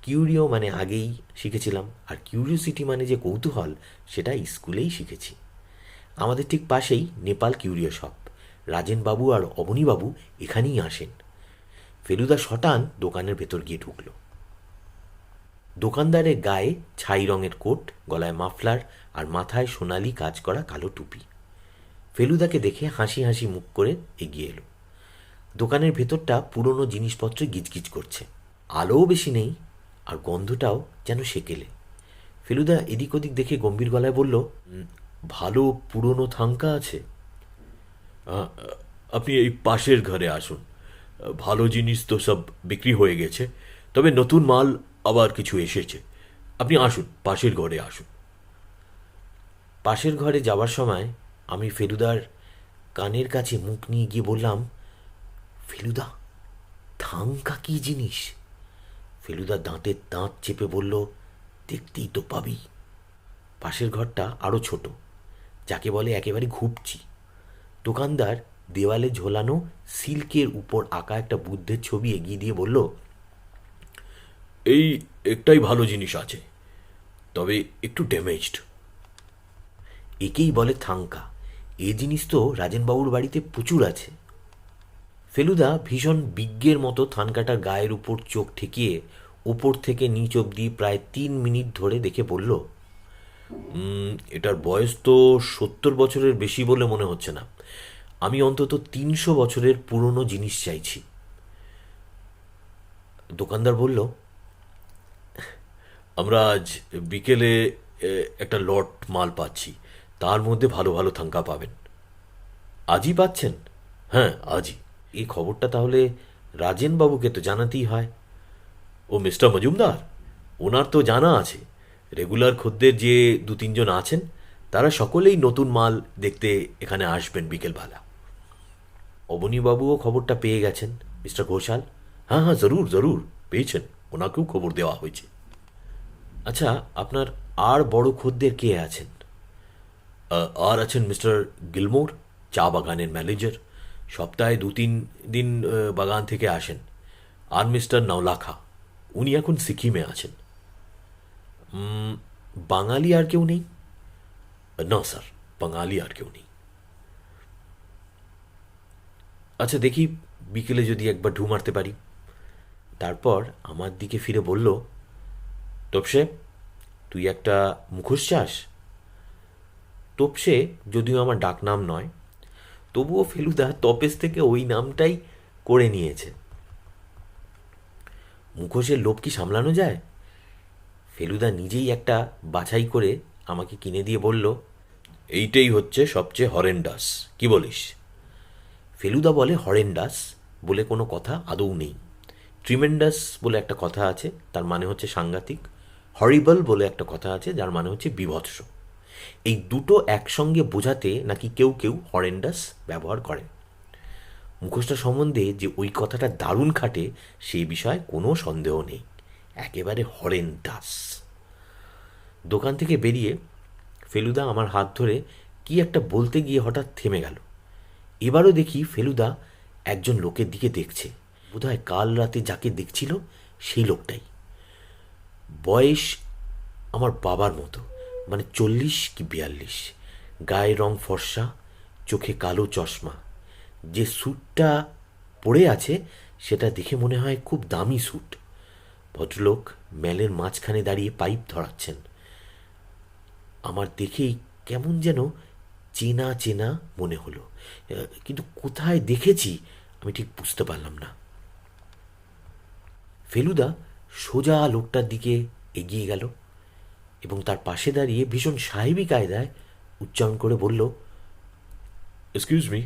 কিউরিও মানে আগেই শিখেছিলাম, আর কিউরিওসিটি মানে যে কৌতূহল, সেটা স্কুলেই শিখেছি। আমাদের ঠিক পাশেই নেপাল কিউরিও শপ। রাজেনবাবু আর অবনীবাবু এখানেই আসেন। ফেলুদা শটান দোকানের ভেতর গিয়ে ঢুকল। দোকানদারের গায়ে ছাই রঙের কোট, গলায় মাফলার, আর মাথায় সোনালি কাজ করা কালো টুপি। ফেলুদাকে দেখে হাসি হাসি মুখ করে এগিয়ে এলো। দোকানের ভেতরটা পুরনো জিনিসপত্রে গিজগিজ করছে। আলোও বেশি নেই, আর গন্ধটাও যেন সেকেলে। ফেলুদা এদিক ওদিক দেখে গম্ভীর গলায় বলল, ভালো পুরনো থাঙ্কা আছে? আপনি এই পাশের ঘরে আসুন। ভালো জিনিস তো সব বিক্রি হয়ে গেছে, তবে নতুন মাল আবার কিছু এসেছে। আপনি আসুন, পাশের ঘরে আসুন। পাশের ঘরে যাওয়ার সময় আমি ফেলুদার কানের কাছে মুখ নিয়ে গিয়ে বললাম, ফেলুদা, থাঙ্কা কি জিনিস? ফেলুদা দাঁতের দাঁত চেপে বলল, দেখতেই তো পাবি। পাশের ঘরটা আরও ছোট, যাকে বলে একেবারে ঘুপচি। দোকানদার দেওয়ালে ঝোলানো সিল্কের উপর আঁকা একটা বুদ্ধের ছবি এগিয়ে দিয়ে বলল, এই একটাই ভালো জিনিস আছে, তবে একটু ড্যামেজড। একেই বলে থাঙ্কা। এ জিনিস তো রাজেনবাবুর বাড়িতে প্রচুর আছে। ফেলুদা ভীষণ বিজ্ঞের মতো থানকাটার গায়ের উপর চোখ ঠেকিয়ে ওপর থেকে নিচ অবধি প্রায় 3 মিনিট ধরে দেখে বলল, এটার বয়স তো 70 বছরের বেশি বলে মনে হচ্ছে না। আমি অন্তত 300 বছরের পুরনো জিনিস চাইছি। দোকানদার বলল, আমরা আজ বিকেলে একটা লট মাল পাচ্ছি, তার মধ্যে ভালো ভালো থাঙ্কা পাবেন। আজই পাচ্ছেন? হ্যাঁ, আজই। এই খবরটা তাহলে রাজেনবাবুকে তো জানাতেই হয়। ও মিস্টার মজুমদার, ওনার তো জানা আছে। রেগুলার খদ্দের যে 2-3 জন আছেন, তারা সকলেই নতুন মাল দেখতে এখানে আসবেন বিকেলবেলা। অবনীবাবুও খবরটা পেয়ে গেছেন, মিস্টার ঘোষাল? হ্যাঁ হ্যাঁ, জরুর জরুর পেয়েছেন, ওনাকেও খবর দেওয়া হয়েছে। আচ্ছা, আপনার আর বড় খদ্দের কে আছেন? আর আছেন মিস্টার গিলমোর, চা বাগানের ম্যানেজার। সপ্তাহে 2-3 দিন বাগান থেকে আসেন। আর মিস্টার নওলাখা, উনি এখন সিকিমে আছেন। বাঙালি আর কেউ নেই? না স্যার, বাঙালি আর কেউ নেই। আচ্ছা, দেখি বিকেলে যদি একবার ঢু মারতে পারি। তারপর আমার দিকে ফিরে বলল, তোপসে, তুই একটা মুখোশ চাস? তোপসে যদিও আমার ডাকনাম নয়, তবুও ফেলুদা তপেস থেকে ওই নামটাই করে নিয়েছে। মুখোশের লোভ কি সামলানো যায়? ফেলুদা নিজেই একটা বাছাই করে আমাকে কিনে দিয়ে বলল, এইটাই হচ্ছে সবচেয়ে হরেন্ডাস, কি বলিস? ফেলুদা বলে হরেন্ডাস বলে কোনো কথা আদৌ নেই। ট্রিমেন্ডাস বলে একটা কথা আছে, তার মানে হচ্ছে সাংঘাতিক। হরিবল বলে একটা কথা আছে, যার মানে হচ্ছে বীভৎস। এই দুটো একসঙ্গে বোঝাতে নাকি কেউ কেউ হরেন্ডাস ব্যবহার করে। মুখোশটা সম্বন্ধে যে ওই কথাটা দারুণ খাটে সেই বিষয়ে কোনো সন্দেহ নেই, একেবারে হরেন্ডাস। দোকান থেকে বেরিয়ে ফেলুদা আমার হাত ধরে কি একটা বলতে গিয়ে হঠাৎ থেমে গেল। এবারও দেখি ফেলুদা একজন লোকের দিকে দেখছে, বোধহয় কাল রাতে যাকে দেখছিল সেই লোকটাই। বয়স আমার বাবার মতো, মানে 40 কি 42, গায়ের রং ফর্সা, চোখে কালো চশমা। যে স্যুটটা পরে আছে সেটা দেখে মনে হয় খুব দামি স্যুট। ভদ্রলোক ম্যালের মাঝখানে দাঁড়িয়ে পাইপ ধরাচ্ছেন। আমার দেখেই কেমন যেন চেনা চেনা মনে হলো, কিন্তু কোথায় দেখেছি আমি ঠিক বুঝতে পারলাম না। ফেলুদা সোজা লোকটার দিকে এগিয়ে গেল এবং তার পাশে দাঁড়িয়ে ভীষণ সাহেবী কায়দায় উচ্চারণ করে বলল, এক্সকিউজ মি,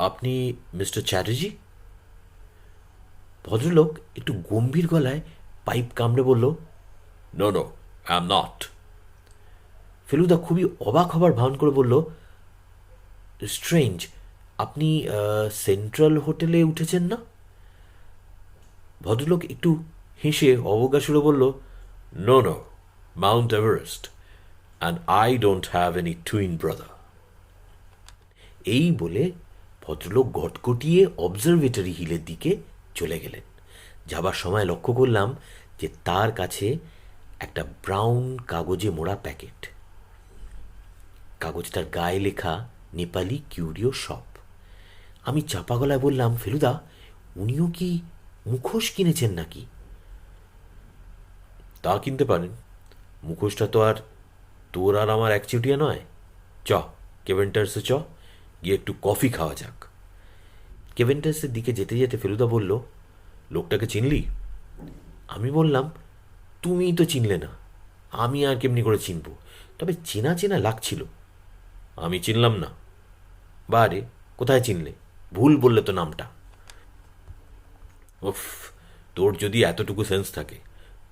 আপনি মিস্টার চ্যাটার্জি? ভদ্রলোক একটু গম্ভীর গলায় পাইপ কামড়ে বলল, no no, I am not. Feluda খুবই অবাক হবার ভান করে বলল, স্ট্রেঞ্জ, আপনি সেন্ট্রাল হোটেলে উঠেছেন না? ভদ্রলোক একটু হেসে অবজ্ঞা সুরে বলল, no no, Mount Everest, and I don't have any twin brother. এই বলে ভদ্রলোক গটগটিয়ে অবজারভেটরি হিলের দিকে চলে গেলেন। যাবার সময় লক্ষ্য করলাম যে তার কাছে একটা ব্রাউন কাগজে মোড়া প্যাকেট। কাগজটার গায়ে লেখা নেপালি কিউরিও শপ। আমি চাপা গলায় বললাম, ফেলুদা, উনিও কি মুখোশ কিনেছেন নাকি? তা কিনতে পারেন, মুখোশটা তো আর তোর আর আমার একচুটিয়া নয়। চ, কেভেন্টার্সে চ, গিয়ে একটু কফি খাওয়া যাক। কেভেন্টাসের দিকে যেতে যেতে ফেলুদা বলল, লোকটাকে চিনলি? আমি বললাম, তুমিই তো চিনলে না, আমি আর কেমনি করে চিনব? তবে চেনা চেনা লাগছিল। আমি চিনলাম না? বারে, কোথায় চিনলে? ভুল বললে তো নামটা। উফ, তোর যদি এতটুকু সেন্স থাকে,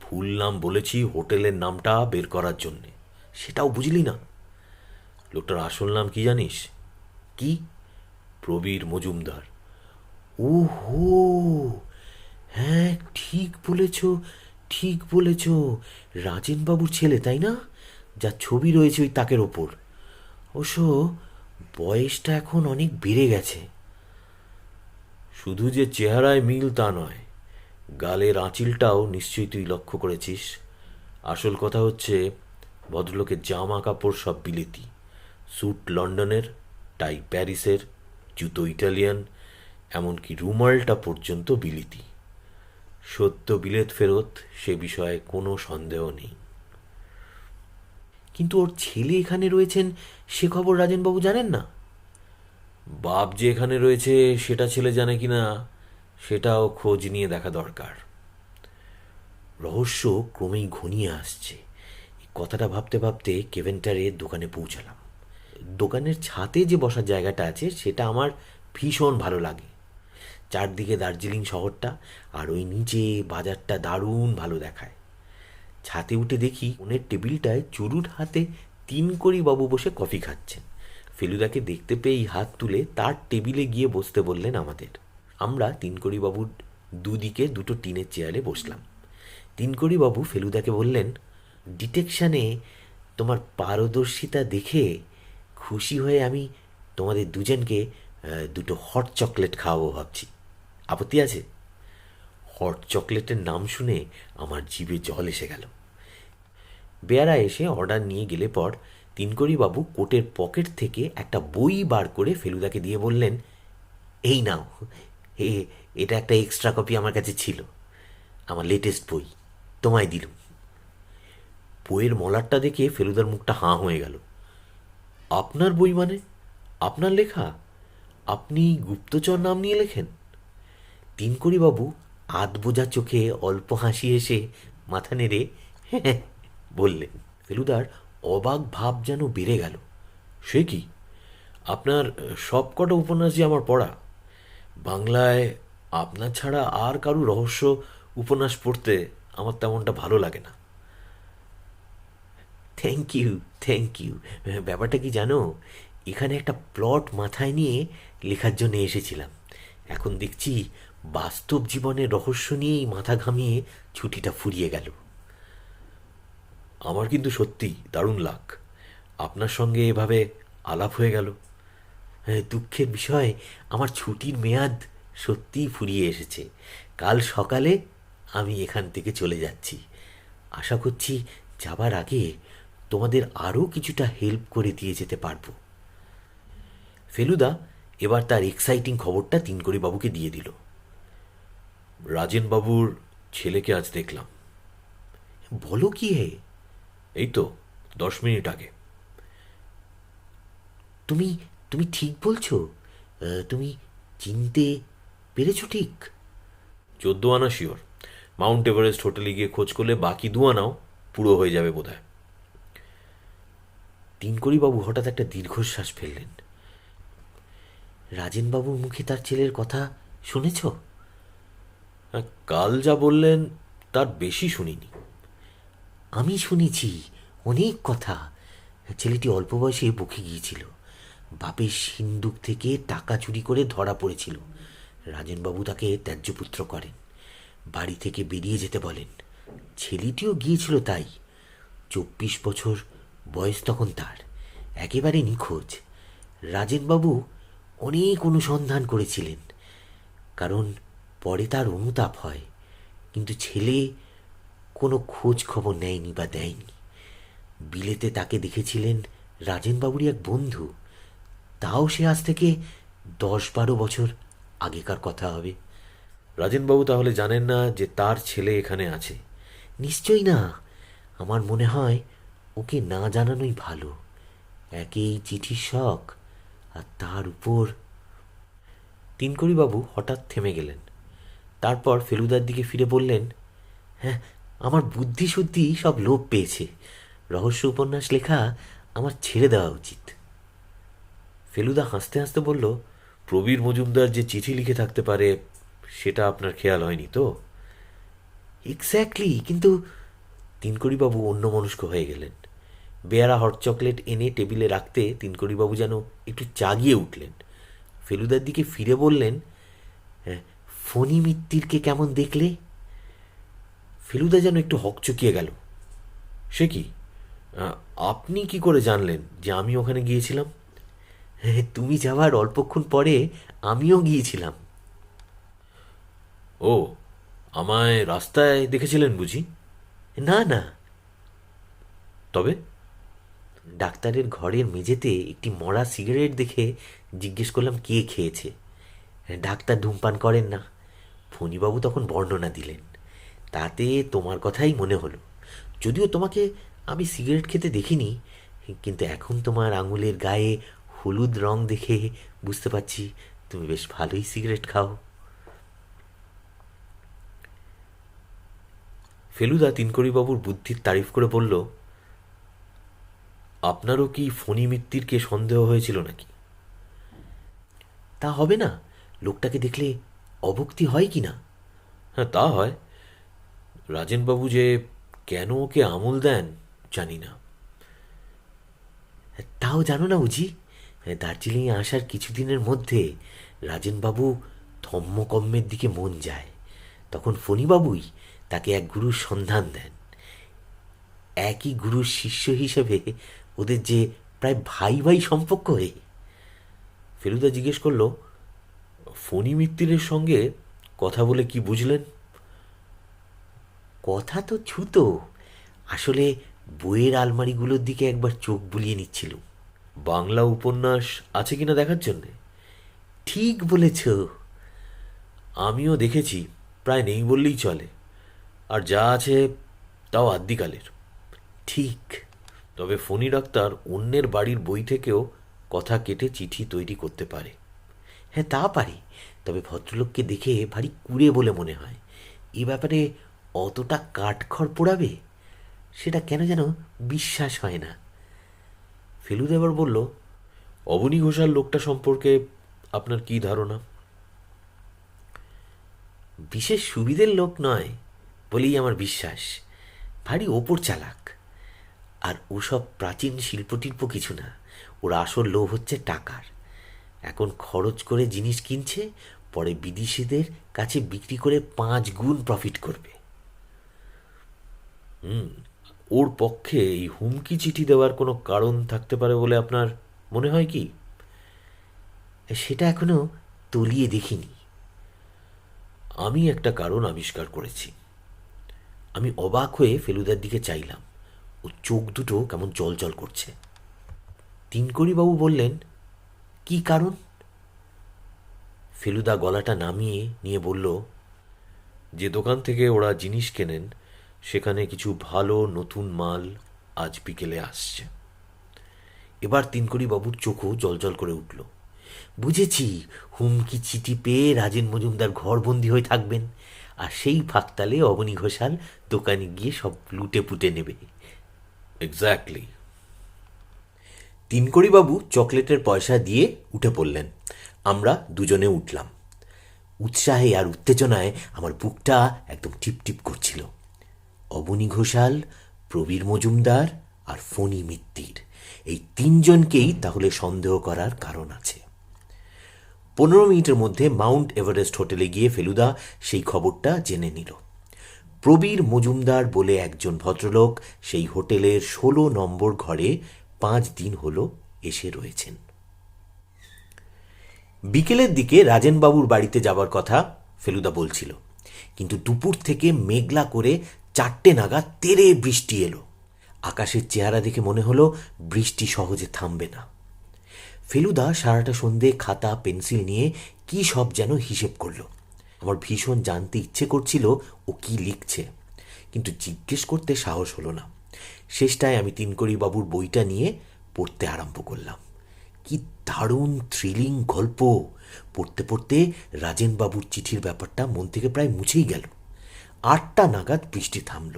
ভুল নাম বলেছি হোটেলের নামটা বের করার জন্যে, সেটাও বুঝলি না? লোকটার আসল নাম কি জানিস? কি? প্রবীর মজুমদার। ও হো, হ্যাঁ, ঠিক বলেছ, ঠিক বলেছ। রাজেনবাবুর ছেলে, তাই না? যা ছবি রয়েছে ওই তাকের ওপর। অবশ্য বয়সটা এখন অনেক বেড়ে গেছে। শুধু যে চেহারায় মিল তা নয়, গালের আঁচিলটাও নিশ্চয়ই তুই লক্ষ্য করেছিস। আসল কথা হচ্ছে, ভদ্রলোকের জামা কাপড় সব বিলেতি, স্যুট লন্ডনের, টাই প্যারিসের, জুতো ইটালিয়ান, এমনকি রুমালটা পর্যন্ত বিলিতি। সত্য বিলেত ফেরত, সে বিষয়ে কোনো সন্দেহ নেই। কিন্তু ওর ছেলে এখানে রয়েছেন সে খবর রাজেনবাবু জানেন না? বাপ যে এখানে রয়েছে সেটা ছেলে জানে কিনা সেটাও খোঁজ নিয়ে দেখা দরকার। রহস্য ক্রমেই ঘনিয়ে আসছে। এই কথাটা ভাবতে ভাবতে কেভেন্টারের দোকানে পৌঁছালাম। দোকানের ছাদে যে বসার জায়গাটা আছে সেটা আমার ভীষণ ভালো লাগে। চারদিকে দার্জিলিং শহরটা, আর ওই নিচে বাজারটা দারুণ ভালো দেখায়। ছাদে উঠে দেখি ওনের টেবিলটায় চুরুট হাতে তিনকড়ি বাবু বসে কফি খাচ্ছেন। ফেলুদাকে দেখতে পেয়েই হাত তুলে তার টেবিলে গিয়ে বসতে বললেন আমাদের। আমরা তিনকড়ি বাবুর দুদিকে দুটো টিনের চেয়ারে বসলাম। তিনকড়ি বাবু ফেলুদাকে বললেন, ডিটেকশানে তোমার পারদর্শিতা দেখে খুশি হয়ে আমি তোমাদের দুজনকে দুটো হট চকলেট খাওয়াবো ভাবছি। আপত্তি আছে? হট চকলেটের নাম শুনে আমার জিভে জল এসে গেল। বেয়ারা এসে অর্ডার নিয়ে গেলে পর তিনকড়িবাবু কোটের পকেট থেকে একটা বই বার করে ফেলুদাকে দিয়ে বললেন, এই নাও, এটা একটা এক্সট্রা কপি আমার কাছে ছিল, আমার লেটেস্ট বই, তোমায় দিলুম। বইয়ের মলারটা দেখে ফেলুদার মুখটা হাঁ হয়ে গেল। আপনার বই মানে? আপনার লেখা? আপনি গুপ্তচর নাম নিয়ে লেখেন? তিনকড়িবাবু আধ বোঝা চোখে অল্প হাসি এসে মাথা নেড়ে হ্যাঁ বললেন। ফেলুদার অবাক ভাব যেন বেড়ে গেল। সে কি, আপনার সব কটা উপন্যাস যে আমার পড়া। বাংলায় আপনার ছাড়া আর কারু রহস্য উপন্যাস পড়তে আমার তেমনটা ভালো লাগে না। Thank you, thank you. ব্যাপারটা কি জানো, এখানে একটা প্লট মাথায় নিয়ে লেখার জন্য এসেছিলাম। এখন দেখছি বাস্তব জীবনের রহস্য নিয়েই মাথা ঘামিয়ে ছুটিটা ফুরিয়ে গেল। আমার কিন্তু সত্যি দারুণ লাগ, আপনার সঙ্গে এভাবে আলাপ হয়ে গেল। দুঃখের বিষয়, আমার ছুটির মেয়াদ সত্যিই ফুরিয়ে এসেছে। কাল সকালে আমি এখান থেকে চলে যাচ্ছি। আশা করছি যাবার আগে তোমাদের আরও কিছুটা হেল্প করে দিয়ে যেতে পারবো। ফেলুদা এবার তার এক্সাইটিং খবরটা তিনকড়িবাবুকে দিয়ে দিল। রাজেনবাবুর ছেলেকে আজ দেখলাম। বলো কি হে? এই তো 10 মিনিট আগে। তুমি তুমি ঠিক বলছো? তুমি চিনতে পেরেছো ঠিক? 14 আনা শিওর। মাউন্ট এভারেস্ট হোটেলে গিয়ে খোঁজ করলে বাকি 2 আনাও পুরো হয়ে যাবে বোধ হয়। তিনকড়িবাবু হঠাৎ একটা দীর্ঘশ্বাস ফেললেন। রাজেনবাবুর মুখে তার ছেলের কথা শুনেছ? হ্যাঁ, কাল যা বললেন তার বেশি শুনিনি। আমি শুনেছি অনেক কথা। ছেলেটি অল্প বয়সে বকে গিয়েছিল। বাপের সিন্দুক থেকে টাকা চুরি করে ধরা পড়েছিল। রাজেনবাবু তাকে ত্যায্যপুত্র করেন, বাড়ি থেকে বেরিয়ে যেতে বলেন। ছেলেটিও গিয়েছিল তাই। 24 বছর বয়স তখন তার, একেবারে নিখোঁজ। রাজেনবাবু অনেক অনুসন্ধান করেছিলেন, কারণ পরে তার অনুতাপ হয়, কিন্তু ছেলে কোনো খোঁজ খবর নেয়নি বা দেয়নি। বিলেতে তাকে দেখেছিলেন রাজেনবাবুরই এক বন্ধু। তাও সে আজ থেকে 10-12 বছর আগেকার কথা হবে। রাজেনবাবু তাহলে জানেন না যে তার ছেলে এখানে আছে? নিশ্চয়ই না। আমার মনে হয় ওকে না জানানোই ভালো। একেই চিঠির শখ, আর তার উপর। তিনকড়িবাবু হঠাৎ থেমে গেলেন। তারপর ফেলুদার দিকে ফিরে বললেন, হ্যাঁ, আমার বুদ্ধি শুদ্ধি সব লোপ পেয়েছে। রহস্য উপন্যাস লেখা আমার ছেড়ে দেওয়া উচিত। ফেলুদা হাসতে হাসতে বলল, প্রবীর মজুমদার যে চিঠি লিখে থাকতে পারে সেটা আপনার খেয়াল হয়নি তো? এক্স্যাক্টলি, কিন্তু তিনকড়িবাবু অন্যমনস্ক হয়ে গেলেন। বেয়ারা হট চকলেট এনে টেবিলে রাখতে তিনকড়িবাবু যেন একটু জাগিয়ে উঠলেন। ফেলুদার দিকে ফিরে বললেন, ফণি মিত্তিরকে কেমন দেখলে? ফেলুদা যেন একটু হকচকিয়ে গেল। সে কি, আপনি কি করে জানলেন যে আমি ওখানে গিয়েছিলাম? তুমি যাওয়ার অল্পক্ষণ পরে আমিও গিয়েছিলাম। ও, আমায় রাস্তায় দেখেছিলেন বুঝি? না না, তবে? ডাক্তারের ঘরের মেঝেতে একটি মরা সিগারেট দেখে জিজ্ঞেস করলাম কে খেয়েছে। ডাক্তার ধূমপান করেন না। ফণিবাবু তখন বর্ণনা দিলেন। তাতে তোমার কথাই মনে হলো। যদিও তোমাকে আমি সিগারেট খেতে দেখিনি, কিন্তু এখন তোমার আঙুলের গায়ে হলুদ রং দেখে বুঝতে পারছি তুমি বেশ ভালোই সিগারেট খাও। ফেলুদা তিনকড়িবাবুর বুদ্ধির তারিফ করে বলল, আপনারও কি ফণি মিত্তিরকে সন্দেহ হয়েছিল নাকি? তা হবে না? লোকটাকে দেখলে অভক্তি হয় কি না? হ্যাঁ, তা হয়। রাজেনবাবু যে কেন ওকে আমল দেন জানি না। তাও জানো না বুঝি? দার্জিলিংয়ে আসার কিছুদিনের মধ্যে রাজেনবাবু ধম্মকম্মের দিকে মন যায়। তখন ফণিবাবুই তাকে এক গুরুর সন্ধান দেন। একই গুরুর শিষ্য হিসেবে ওদের যে প্রায় ভাই ভাই সম্পর্ক হয়ে। ফেলুদা জিজ্ঞেস করল, ফণি মিত্তিরের সঙ্গে কথা বলে কি বুঝলেন? কথা তো ছুতো, আসলে বইয়ের আলমারিগুলোর দিকে একবার চোখ বুলিয়ে নিচ্ছিল। বাংলা উপন্যাস আছে কিনা দেখার জন্যে? ঠিক বলেছ। আমিও দেখেছি, প্রায় নেই বললেই চলে। আর যা আছে তাও আদ্যিকালের। ঠিক। তবে ফণি ডাক্তার অন্যের বাড়ির বই থেকেও কথা কেটে চিঠি তৈরি করতে পারে। হ্যাঁ, তা পারি। তবে ভদ্রলোককে দেখে ভারী কুঁড়ে বলে মনে হয়। এ ব্যাপারে অতটা কাঠখড় পোড়াবে, সেটা কেন যেন বিশ্বাস হয় না। ফেলুদা এবার বলল, অবনী ঘোষাল লোকটা সম্পর্কে আপনার কি ধারণা? বিশেষ সুবিধের লোক নয় বলেই আমার বিশ্বাস। ভারী ওপর চালাক। আর ওসব প্রাচীন শিল্পটিল্প কিছু না, ওর আসল লোভ হচ্ছে টাকার। এখন খরচ করে জিনিস কিনছে, পরে বিদেশিদের কাছে বিক্রি করে 5 গুণ প্রফিট করবে। ওর পক্ষে এই হুমকি চিঠি দেওয়ার কোনো কারণ থাকতে পারে বলে আপনার মনে হয় কি? সেটা এখনো তলিয়ে দেখিনি। আমি একটা কারণ আবিষ্কার করেছি। আমি অবাক হয়ে ফেলুদার দিকে চাইলাম। ও চোখ দুটো কেমন জল করছে। তিনকড়িবাবু বললেন, কি কারণ? ফেলুদা গলাটা নামিয়ে নিয়ে বলল, যে দোকান থেকে ওরা জিনিস কেনেন সেখানে কিছু ভালো নতুন মাল আজ বিকেলে আসছে। এবার তিনকড়িবাবুর চোখও জল করে উঠল। বুঝেছি, হুমকি চিঠি পেয়ে রাজেন মজুমদার ঘরবন্দি হয়ে থাকবেন, আর সেই ফাঁকতালে অবনী ঘোষাল দোকানে গিয়ে সব লুটে পুটে নেবে। এক্স্যাক্টলি। তিনকড়িবাবু চকলেটের পয়সা দিয়ে উঠে পড়লেন। আমরা দুজনে উঠলাম। উৎসাহে আর উত্তেজনায় আমার বুকটা একদম টিপটিপ করছিল। অবনী ঘোষাল, প্রবীর মজুমদার আর ফণী মিত্তির, এই তিনজনকেই তাহলে সন্দেহ করার কারণ আছে। 15 মিনিটের মধ্যে মাউন্ট এভারেস্ট হোটেলে গিয়ে ফেলুদা সেই খবরটা জেনে নিল। প্রবীর মজুমদার বলে একজন ভদ্রলোক সেই হোটেলের 16 নম্বর ঘরে 5 দিন হলো এসে রয়েছেন। বিকেলের দিকে রাজেনবাবুর বাড়িতে যাবার কথা ফেলুদা বলছিল, কিন্তু দুপুর থেকে মেঘলা করে 4টে নাগাদ তেড়ে বৃষ্টি এলো। আকাশের চেহারা দেখে মনে হলো বৃষ্টি সহজে থামবে না। ফেলুদা সারাটা সন্ধে খাতা পেন্সিল নিয়ে কি সব যেন হিসেব করলো। আমার ভীষণ জানতে ইচ্ছে করছিল ও কি লিখছে, কিন্তু জিজ্ঞেস করতে সাহস হলো না। শেষটায় আমি তিনকড়িবাবুর বইটা নিয়ে পড়তে আরম্ভ করলাম। কি দারুণ থ্রিলিং গল্প! পড়তে পড়তে রাজেনবাবুর চিঠির ব্যাপারটা মন থেকে প্রায় মুছেই গেল। 8টা নাগাদ বৃষ্টি থামল,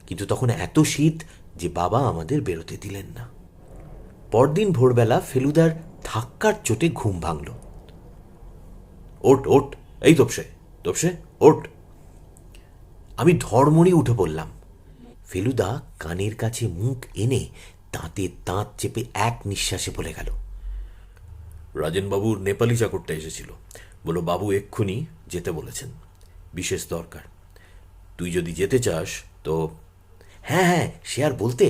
কিন্তু তখন এত শীত যে বাবা আমাদের বেরোতে দিলেন না। পরদিন ভোরবেলা ফেলুদার ধাক্কার চোটে ঘুম ভাঙল। ওট ওট, এই তপসে তপসে ওট। আমি ধড়মড়ি উঠে পড়লাম। ফেলুদা কানের কাছে মুখ এনে দাঁতে দাঁত চেপে এক নিঃশ্বাসে বলে গেল, রাজেনবাবুর নেপালি চাকরটা এসেছিল, বলো বাবু এক্ষুনি যেতে বলেছেন, বিশেষ দরকার। তুই যদি যেতে চাস তো। হ্যাঁ হ্যাঁ, সে আর বলতে।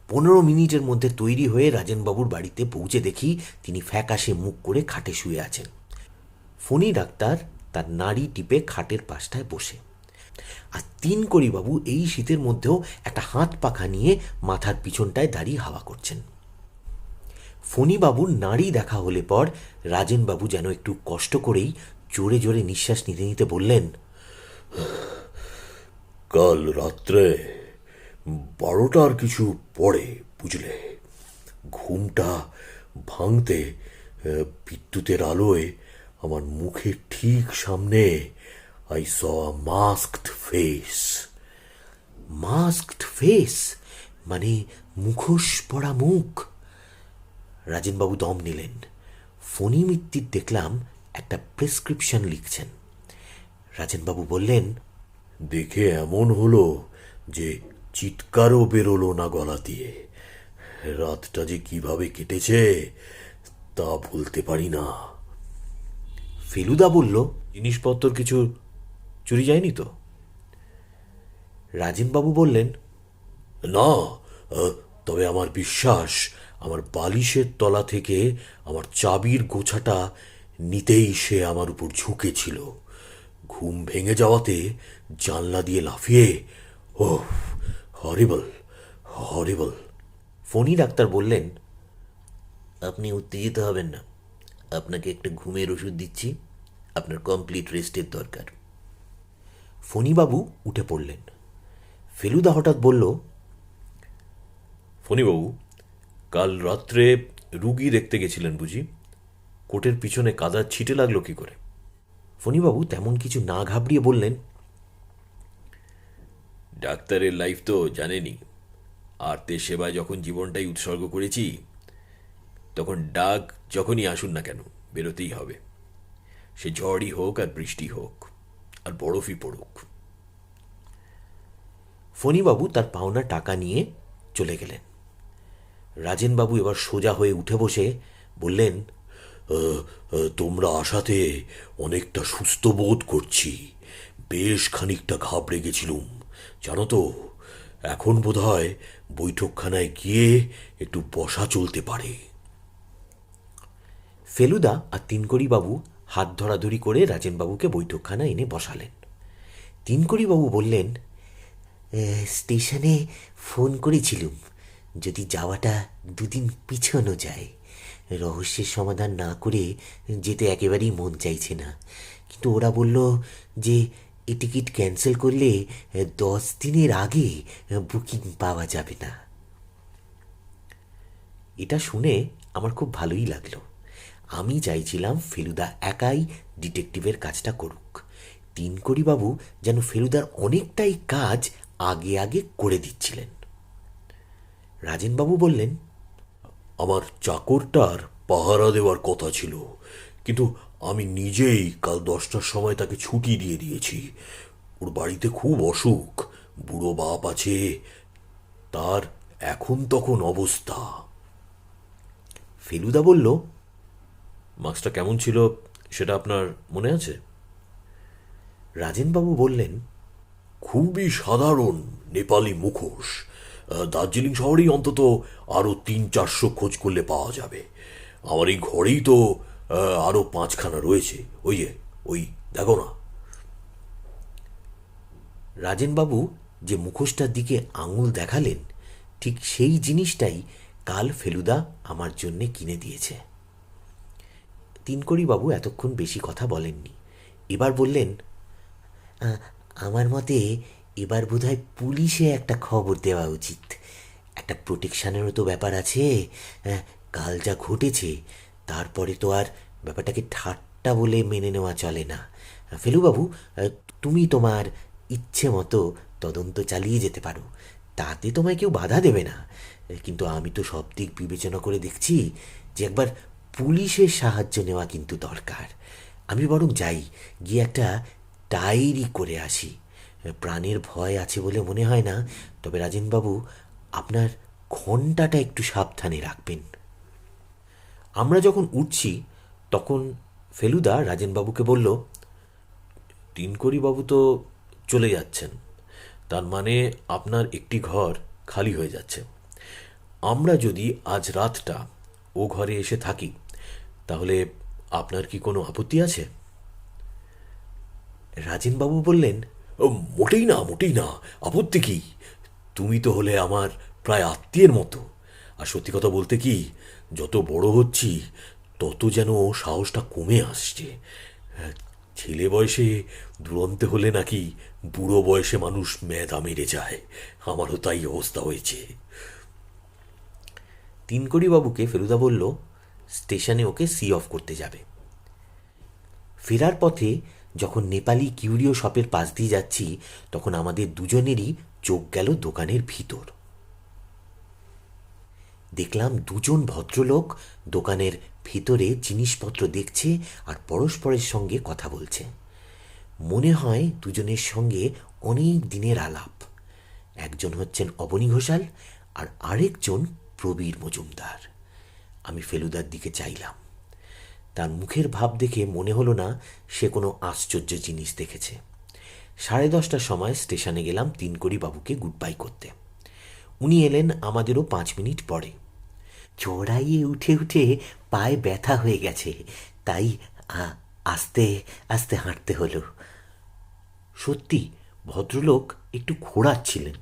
15 মিনিটের মধ্যে তৈরি হয়ে রাজেনবাবুর বাড়িতে পৌঁছে দেখি তিনি ফ্যাকাশে মুখ করে খাটে শুয়ে আছেন। ফণী ডাক্তার তার নাড়ি টিপে খাটের পাশটায় বসে, আর তিনকড়িবাবু এই শীতের মধ্যেও একটা হাত পাখা নিয়ে মাথার পিছনটায় দাঁড়িয়ে হাওয়া করছেন। ফণীবাবুর নাড়ি দেখা হলে পর রাজেনবাবু যেন একটু কষ্ট করেই জোরে জোরে নিঃশ্বাস নিতে নিতে বললেন, কাল রাত্রে 12টার কিছু পরে, বুঝলে, ঘুমটা ভাঙতে বিদ্যুতের আলোয় আমার মুখের ঠিক সামনে I saw masked face. Masked face মানে মুখোশ পরা মুখ। রাজেনবাবু দম নিলেন। ফণী মিত্তির দেখলাম একটা প্রেসক্রিপশন লিখছেন। রাজেনবাবু বললেন, দেখে এমন হলো যে চিৎকারও বেরোলো না গলা দিয়ে। রাতটা যে কিভাবে কেটেছে তা বলতে পারি না। ফেলুদা বলল, জিনিসপত্র কিছু চুরি যায়নি তো? রাজেনবাবু বললেন, না, তবে আমার বিশ্বাস আমার বালিশের তলা থেকে আমার চাবির গোছাটা নিতেই সে আমার উপর ঝুঁকেছিল। ঘুম ভেঙে যাওয়াতে জানলা দিয়ে লাফিয়ে, ও হরিবল হরিবল। ফণী ডাক্তার বললেন, আপনি উত্তেজিত হবেন না, আপনাকে একটা ঘুমের ওষুধ দিচ্ছি, আপনার কমপ্লিট রেস্টের দরকার। ফণীবাবু উঠে পড়লেন। ফেলুদা হঠাৎ বলল, ফণীবাবু, কাল রাত্রে রুগী দেখতে গেছিলেন বুঝি? কোটের পিছনে কাদার ছিটে লাগলো কি করে? ফণীবাবু তেমন কিছু না ঘাবড়িয়ে বললেন, ডাক্তারের লাইফ তো জানেনি, আরতে সেবায় যখন জীবনটাই উৎসর্গ করেছি, তখন ডাক যখনই আসুন না কেন বেরোতেই হবে, সে ঝড়ই হোক আর বৃষ্টি হোক আর বরফই পড়ুক। ফণীবাবু তার পাওনা টাকা নিয়ে চলে গেলেন। রাজেনবাবু এবার সোজা হয়ে উঠে বসে বললেন, তোমরা আসাতে অনেকটা সুস্থ বোধ করছি। বেশ খানিকটা ঘাবড়ে গেছিলুম, জানো তো। এখন বোধহয় বৈঠকখানায় গিয়ে একটু বসা চলতে পারে। ফেলুদা আর তিনকড়িবাবু হাত ধরাধরি করে রাজেনবাবুকে বৈঠকখানা এনে বসালেন। তিনকড়িবাবু বললেন, স্টেশনে ফোন করেছিলুম, যদি যাওয়াটা দুদিন পিছনো যায়। রহস্যের সমাধান না করে যেতে একেবারেই মন চাইছে না, কিন্তু ওরা বলল যে এ টিকিট ক্যান্সেল করলে 10 দিনের আগে বুকিং পাওয়া যাবে না। এটা শুনে আমার খুব ভালোই লাগলো। আমি চাইছিলাম ফেলুদা একাই ডিটেকটিভের কাজটা করুক। তিনকড়িবাবু যেন ফেলুদার অনেকটাই কাজ আগে আগে করে দিচ্ছিলেন। রাজেনবাবু বললেন, আমার চাকরটার পাহারা দেওয়ার কথা ছিল, কিন্তু আমি নিজেই কাল 10টার সময় তাকে ছুটি দিয়ে দিয়েছি। ওর বাড়িতে খুব অসুখ, বুড়ো বাপ আছে, তার এখন তখন অবস্থা। ফেলুদা বলল, মাছটা কেমন ছিল সেটা আপনার মনে আছে? রাজেনবাবু বললেন, খুবই সাধারণ নেপালি মুখোশ। দার্জিলিং শহরেই অন্তত আরো 300-400 খোঁজ করলে পাওয়া যাবে। আমার এই ঘরেই তো আরো 5খানা রয়েছে। ওই দেখো না। রাজেনবাবু যে মুখোশটার দিকে আঙুল দেখালেন, ঠিক সেই জিনিসটাই কাল ফেলুদা আমার জন্যে কিনে দিয়েছে। তিনকড়িবাবু এতক্ষণ বেশি কথা বলেননি। এবার বললেন, আমার মতে এবার বোধহয় পুলিশে একটা খবর দেওয়া উচিত। একটা প্রোটেকশনেরও তো ব্যাপার আছে। কাল যা ঘটেছে তারপরে তো আর ব্যাপারটাকে ঠাট্টা বলে মেনে নেওয়া চলে না। ফেলুবাবু, তুমি তোমার ইচ্ছে মতো তদন্ত চালিয়ে যেতে পারো, তাতে তোমায় কেউ বাধা দেবে না। কিন্তু আমি তো সব দিক বিবেচনা করে দেখছি যে একবার পুলিশের সাহায্য নেওয়া কিন্তু দরকার। আমি বরং যাই, গিয়ে একটা ডায়েরি করে আসি। প্রাণের ভয় আছে বলে মনে হয় না, তবে রাজেনবাবু আপনার ঘন্টাটা একটু সাবধানে রাখবেন। আমরা যখন উঠছি তখন ফেলুদা রাজেনবাবুকে বলল, তিনকড়িবাবু তো চলে যাচ্ছেন, তার মানে আপনার একটি ঘর খালি হয়ে যাচ্ছে। আমরা যদি আজ রাতটা ও ঘরে এসে থাকি, তাহলে আপনার কি কোনো আপত্তি আছে? রাজেনবাবু বললেন, মোটেই না, মোটেই না। আপত্তি কি? তুমি তো হলে আমার প্রায় আত্মীয়ের মতো। আর সত্যি কথা বলতে কি, যত বড় হচ্ছি তত যেন সাহসটা কমে আসছে। ছেলে বয়সে দুরন্তে হলে নাকি বুড়ো বয়সে মানুষ মেধা মেরে যায়। আমারও তাই অবস্থা হয়েছে। তিনকড়িবাবুকে ফেলুদা বলল, স্টেশনে ওকে সি অফ করতে যাবে। ফেরার পথে যখন নেপালি কিউরিও শপের পাশ দিয়ে যাচ্ছি, তখন আমাদের দুজনেরই চোখ গেল দোকানের ভিতর। দেখলাম দুজন ভদ্রলোক দোকানের ভিতরে জিনিসপত্র দেখছে আর পরস্পরের সঙ্গে কথা বলছে। মনে হয় দুজনের সঙ্গে অনেক দিনের আলাপ। একজন হচ্ছেন অবনী ঘোষাল আর আরেকজন প্রবীর মজুমদার। আমি ফেলুদার দিকে চাইলাম। তার মুখের ভাব দেখে মনে হলো না সে কোনো আশ্চর্য জিনিস দেখেছে। 10:30টার সময় স্টেশনে গেলাম তিনকড়িবাবুকে গুড বাই করতে। উনি এলেন আমাদেরও 5 মিনিট পরে। চড়াইয়ে উঠে উঠে পায়ে ব্যথা হয়ে গেছে, তাই আস্তে আস্তে হাঁটতে হলো। সত্যি ভদ্রলোক একটু খোঁড়াচ্ছিলেন।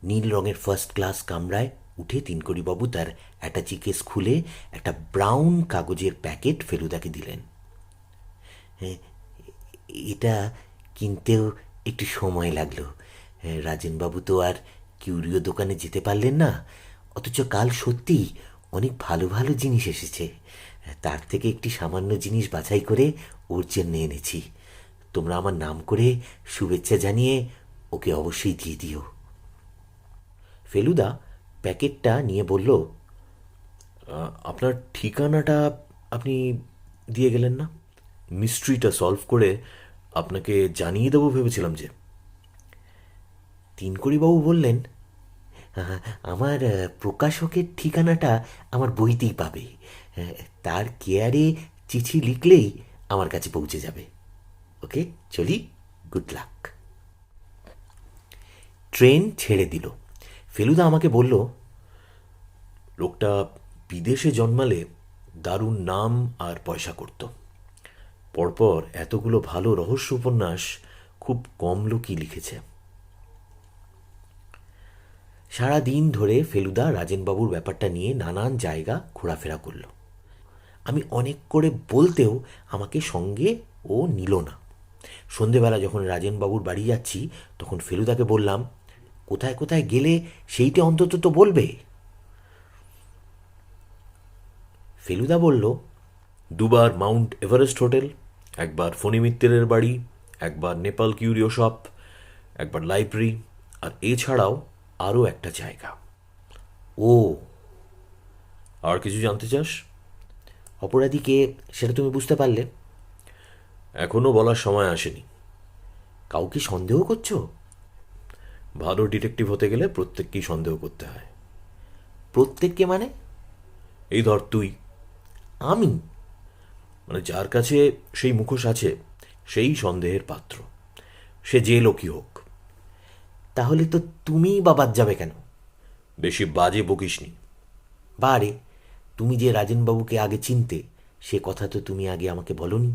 নীল রঙের ফার্স্ট ক্লাস কামরায় উঠে তিনকড়িবাবু তার অ্যাটাচি কেস খুলে একটা ব্রাউন কাগজের প্যাকেট ফেলুদাকে দিলেন। এটা কিনতেও একটু সময় লাগলো। রাজেনবাবু তো আর কিউরিও দোকানে যেতে পারলেন না, অথচ কাল সত্যি অনেক ভালো ভালো জিনিস এসেছে। তার থেকে একটি সামান্য জিনিস বাছাই করে ওর জন্য এনেছি। তোমরা আমার নাম করে শুভেচ্ছা জানিয়ে ওকে অবশ্যই দিয়ে দিও। ফেলুদা প্যাকেটটা নিয়ে বলল, আপনার ঠিকানাটা আপনি দিয়ে গেলেন না? মিস্ট্রিটা সলভ করে আপনাকে জানিয়ে দেবো ভেবেছিলাম যে। তিনকড়িবাবু বললেন, আমার প্রকাশকের ঠিকানাটা আমার বইতেই পাবে। তার কেয়ারে চিঠি লিখলেই আমার কাছে পৌঁছে যাবে। ওকে, চলি, গুড লাক। ট্রেন ছেড়ে দিল। ফেলুদা আমাকে বলল, লোকটা বিদেশে জন্মালে দারুণ নাম আর পয়সা করত। পরপর এতগুলো ভালো রহস্য উপন্যাস খুব কম লোকই লিখেছে। সারা দিন ধরে ফেলুদা রাজেনবাবুর ব্যাপারটা নিয়ে নানান জায়গা ঘোরাফেরা করলো। আমি অনেক করে বলতেও আমাকে সঙ্গে ও নিল না। সন্ধেবেলা যখন রাজেনবাবুর বাড়ি যাচ্ছি তখন ফেলুদাকে বললাম, কোথায় কোথায় গেলে সেইটা অন্তত তো বলবে। ফেলুদা বলল, দুবার মাউন্ট এভারেস্ট হোটেল, একবার ফণি মিত্তিরের বাড়ি, একবার নেপাল কিউরিও শপ, একবার লাইব্রেরি, আর এছাড়াও আরও একটা জায়গা। ও, আর কিছু জানতে চাস? অপরাধীকে সেটা তুমি বুঝতে পারলে? এখনো বলার সময় আসেনি। কাউকে সন্দেহ করছো? ভালো ডিটেকটিভ হতে গেলে প্রত্যেককেই সন্দেহ করতে হয়। প্রত্যেককে মানে? এই ধর তুই, আমি? মানে যার কাছে সেই মুখোশ আছে সেই সন্দেহের পাত্র, সে যে লোকই হোক। তাহলে তো তুমিই বা বাদ যাবে কেন? বেশি বাজে বকিসনি। বারে, তুমি যে রাজেনবাবুকে আগে চিনতে সে কথা তো তুমি আগে আমাকে বলনি।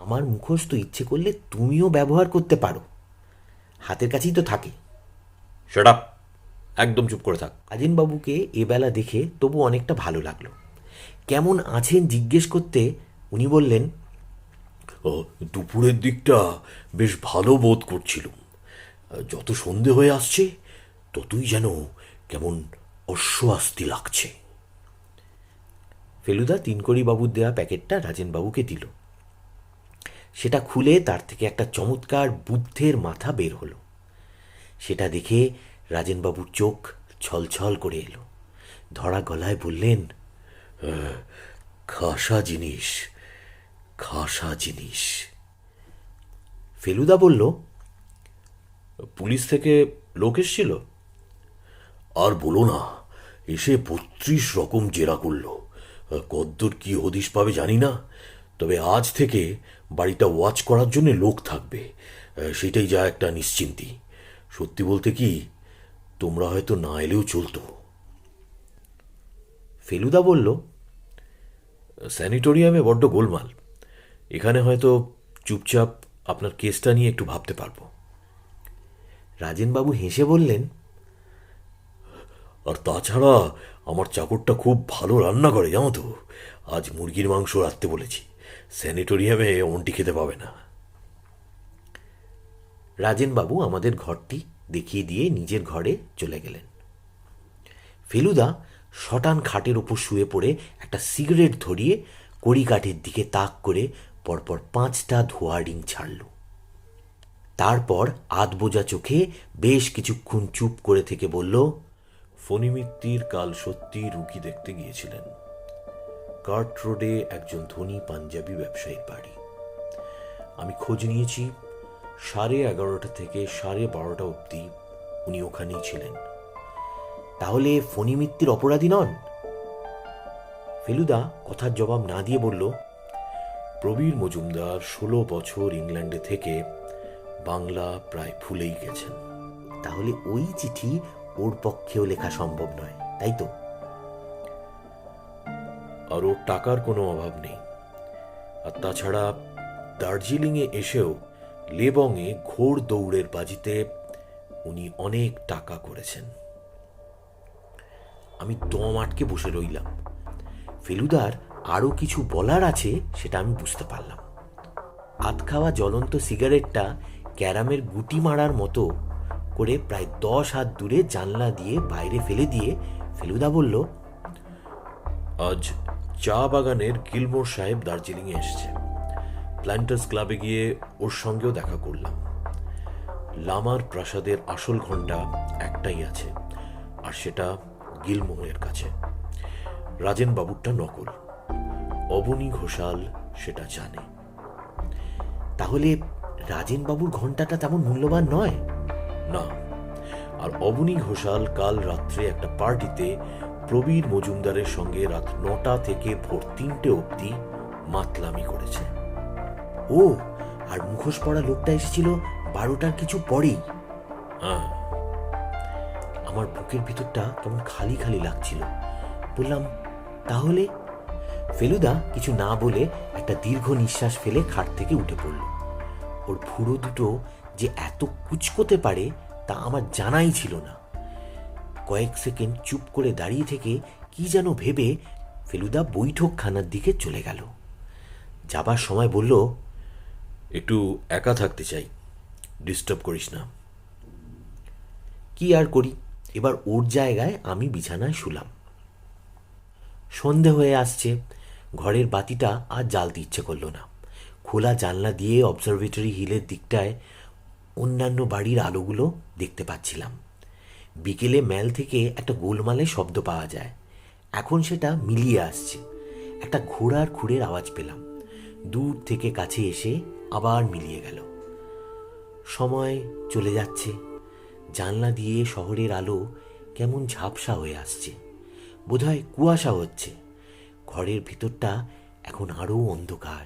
আমার মুখোশ তো ইচ্ছে করলে তুমিও ব্যবহার করতে পারো, হাতের কাছেই তো থাকে। শাট আপ, একদম চুপ করে থাক। রাজেনবাবুকে এবেলা দেখে তবু অনেকটা ভালো লাগলো। কেমন আছেন জিজ্ঞেস করতে উনি বললেন, দুপুরের দিকটা বেশ ভালো বোধ করছিলুম। যত সন্ধে হয়ে আসছে ততই যেন কেমন অস্বস্তি লাগছে। ফেলুদা তিনকড়ি বাবুর দেওয়া প্যাকেটটা রাজেনবাবুকে দিল। সেটা খুলে তার থেকে একটা চমৎকার বুদ্ধের মাথা বের হলো। সেটা দেখে রাজেনবাবুর চোখ ছলছল করে এলো। ধরা গলায় বললেন, খাসা জিনিস, খাসা জিনিস। ফেলুদা বলল, পুলিশ থেকে লোক এসছিল? আর বলো না, এসে 32 রকম জেরা করলো। কদ্দূর কি হদিশ পাবে জানি না, তবে আজ থেকে বাড়িটা ওয়াচ করার জন্য লোক থাকবে, সেটাই যা একটা নিশ্চিন্তি। সত্যি বলতে কি, তোমরা হয়তো না এলেও চলতো। ফেলুদা বলল, স্যানিটোরিয়ামে বড্ড গোলমাল, এখানে হয়তো চুপচাপ আপনার কেসটা নিয়ে একটু ভাবতে পারবো। রাজেনবাবু হেসে বললেন, আর তাছাড়া আমার চাকরটা খুব ভালো রান্না করে, জানো তো। আজ মুরগির মাংস রাখতে বলেছি, স্যানিটোরিয়ামে অন্টি খেতে পাবে না। রাজেনবাবু আমাদের ঘরটি দেখিয়ে দিয়ে নিজের ঘরে চলে গেলেন। ফেলুদা শটান খাটের ওপর শুয়ে পড়ে একটা সিগারেট ধরিয়ে কড়িকাঠের দিকে তাক করে পরপর 5টা ধোয়া রিং ছাড়ল। তারপর আধবোজা চোখে বেশ কিছুক্ষণ চুপ করে থেকে বলল, ফণি মিত্তির কাল সত্যি রুগী দেখতে গিয়েছিলেন। কার্ট রোডে একজন ধনী পাঞ্জাবি ব্যবসায়ীর বাড়ি। আমি খোঁজ নিয়েছি, 11:30 থেকে 12:30 অবধি উনি ওখানেই ছিলেন। তাহলে ফণি মিত্তির অপরাধী নন? ফেলুদা কথার জবাব না দিয়ে বলল, প্রবীর মজুমদার 16 বছর ইংল্যান্ডে থেকে বাংলা প্রায় ভুলেই গেছেন। তাহলে ওই চিঠি ওর পক্ষেও লেখা সম্ভব নয়, তাই তো? আর ওর টাকার কোনো অভাব নেই। আর তাছাড়া দার্জিলিংয়ে এসেও লেবংয়ে ঘোড় দৌড়ের বাজিতে উনি অনেক টাকা করেছেন। আমি দম আটকে বসে রইলাম। ফেলুদার আরও কিছু বলার আছে সেটা আমি বুঝতে পারলাম। আধ খাওয়া জ্বলন্ত সিগারেটটা ক্যারামের গুটি মারার মতো করে প্রায় 10 হাত দূরে জানলা দিয়ে বাইরে ফেলে দিয়ে ফেলুদা বলল, আজ চা বাগানের গিলমোর সাহেব দার্জিলিংয়ে এসেছে। প্ল্যান্টার্স ক্লাবে গিয়ে ওর সঙ্গেও দেখা করলাম। লামার প্রাসাদের আসল ঘণ্টা একটাই আছে, আর সেটা গিলমোরের কাছে। রাজেন বাবুরটা নকল। অবনী ঘোষাল সেটা জানে। তাহলে রাজেনবাবুর ঘণ্টাটা তেমন মূল্যবান নয়? না, আর অবনী ঘোষাল কাল রাত্রে একটা পার্টিতে প্রবীর মজুমদারের সঙ্গে রাত 9টা থেকে ভোর 3টে অবধি মাতলামি করেছে। ও, আর মুখোশ পরা লোকটা এসেছিল 12টার কিছু পরেই। হ্যাঁ। আমার বুকের ভিতরটা কেমন খালি খালি লাগছিল। বললাম, তাহলে? ফেলুদা কিছু না বলে একটা দীর্ঘ নিঃশ্বাস ফেলে খাট থেকে উঠে পড়ল। ওর ভুরু দুটো যে এত কুচকোতে পারে তা আমার জানাই ছিল না। কয়েক সেকেন্ড চুপ করে দাঁড়িয়ে থেকে কি যেন ভেবে ফেলুদা বৈঠকখানার দিকে চলে গেল। যাবার সময় বলল, একটু একা থাকতে চাই, ডিস্টার্ব করিস না। কি আর করি, এবার ওর জায়গায় আমি বিছানায় শুলাম। সন্ধে হয়ে আসছে, ঘরের বাতিটা আর জ্বালতে ইচ্ছে করলো না। খোলা জানলা দিয়ে অবজারভেটরি হিলের দিকটায় অন্যান্য বাড়ির আলোগুলো দেখতে পাচ্ছিলাম। বিকেলে ম্যাল থেকে একটা গোলমালের শব্দ পাওয়া যায়, এখন সেটা মিলিয়ে আসছে। একটা ঘোড়ার খুঁড়ের আওয়াজ পেলাম, দূর থেকে কাছে এসে আবার মিলিয়ে গেল। সময় চলে যাচ্ছে, জানলা দিয়ে শহরের আলো কেমন ঝাপসা হয়ে আসছে, বোধহয় কুয়াশা হচ্ছে। ঘরের ভিতরটা এখন আরও অন্ধকার,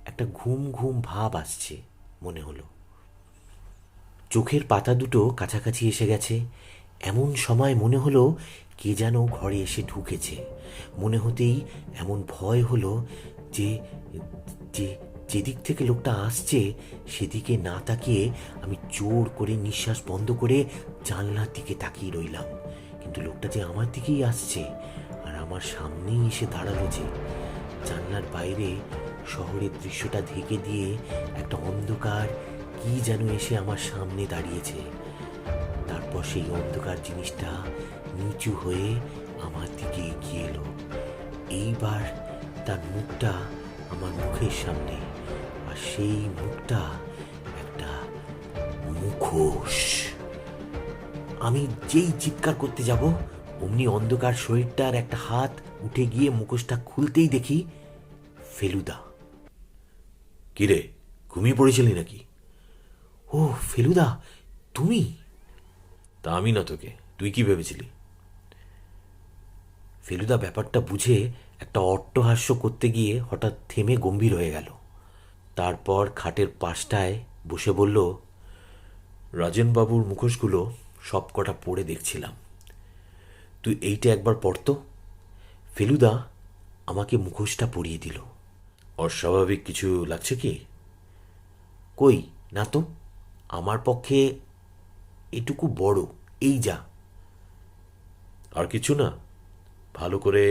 একটা ঘুম ঘুম ভাব আসছে মনে হলো। চোখের পাতা দুটো কাছাকাছি এসে গেছে, এমন সময় মনে হলো কে যেন ঘরে এসে ঢুকেছে। মনে হতেই এমন ভয় হলো যে যে যেদিক থেকে লোকটা আসছে সেদিকে না তাকিয়ে আমি জোর করে নিঃশ্বাস বন্ধ করে জানলার দিকে তাকিয়ে রইলাম। কিন্তু লোকটা যে আমার দিকেই আসছে, আর আমার সামনেই এসে দাঁড়ালো যে। জানলার বাইরে শহরের দৃশ্যটা ঢেকে দিয়ে একটা অন্ধকার কি যেন এসে আমার সামনে দাঁড়িয়েছে। তারপর সেই অন্ধকার জিনিসটা নিচু হয়ে আমার দিকে এগিয়ে এলো। এইবার তার মুখটা আমার মুখের সামনে, আর সেই মুখটা একটা মুখোশ। আমি যেই চিৎকার করতে যাব অমনি অন্ধকার শরীরটার একটা হাত উঠে গিয়ে মুখোশটা খুলতেই দেখি ফেলুদা। কিরে, ঘুমিয়ে পড়েছিলি নাকি? ও ফেলুদা, তুমি? তা আমি না তোকে, তুই কি ভেবেছিলি? ফেলুদা ব্যাপারটা বুঝে একটা অট্টহাস্য করতে গিয়ে হঠাৎ থেমে গম্ভীর হয়ে গেল। তারপর খাটের পাশটায় বসে বলল, রাজেনবাবুর মুখোশগুলো সব কটা পড়ে দেখছিলাম, তুই এইটা একবার পড়তো। ফেলুদা আমাকে মুখোশটা পরিয়ে দিল। অস্বাভাবিক কিছু লাগছে কি? কই না তো, আমার পক্ষে এটুকু বড়, এই যা। আর কিছু না? ভালো করে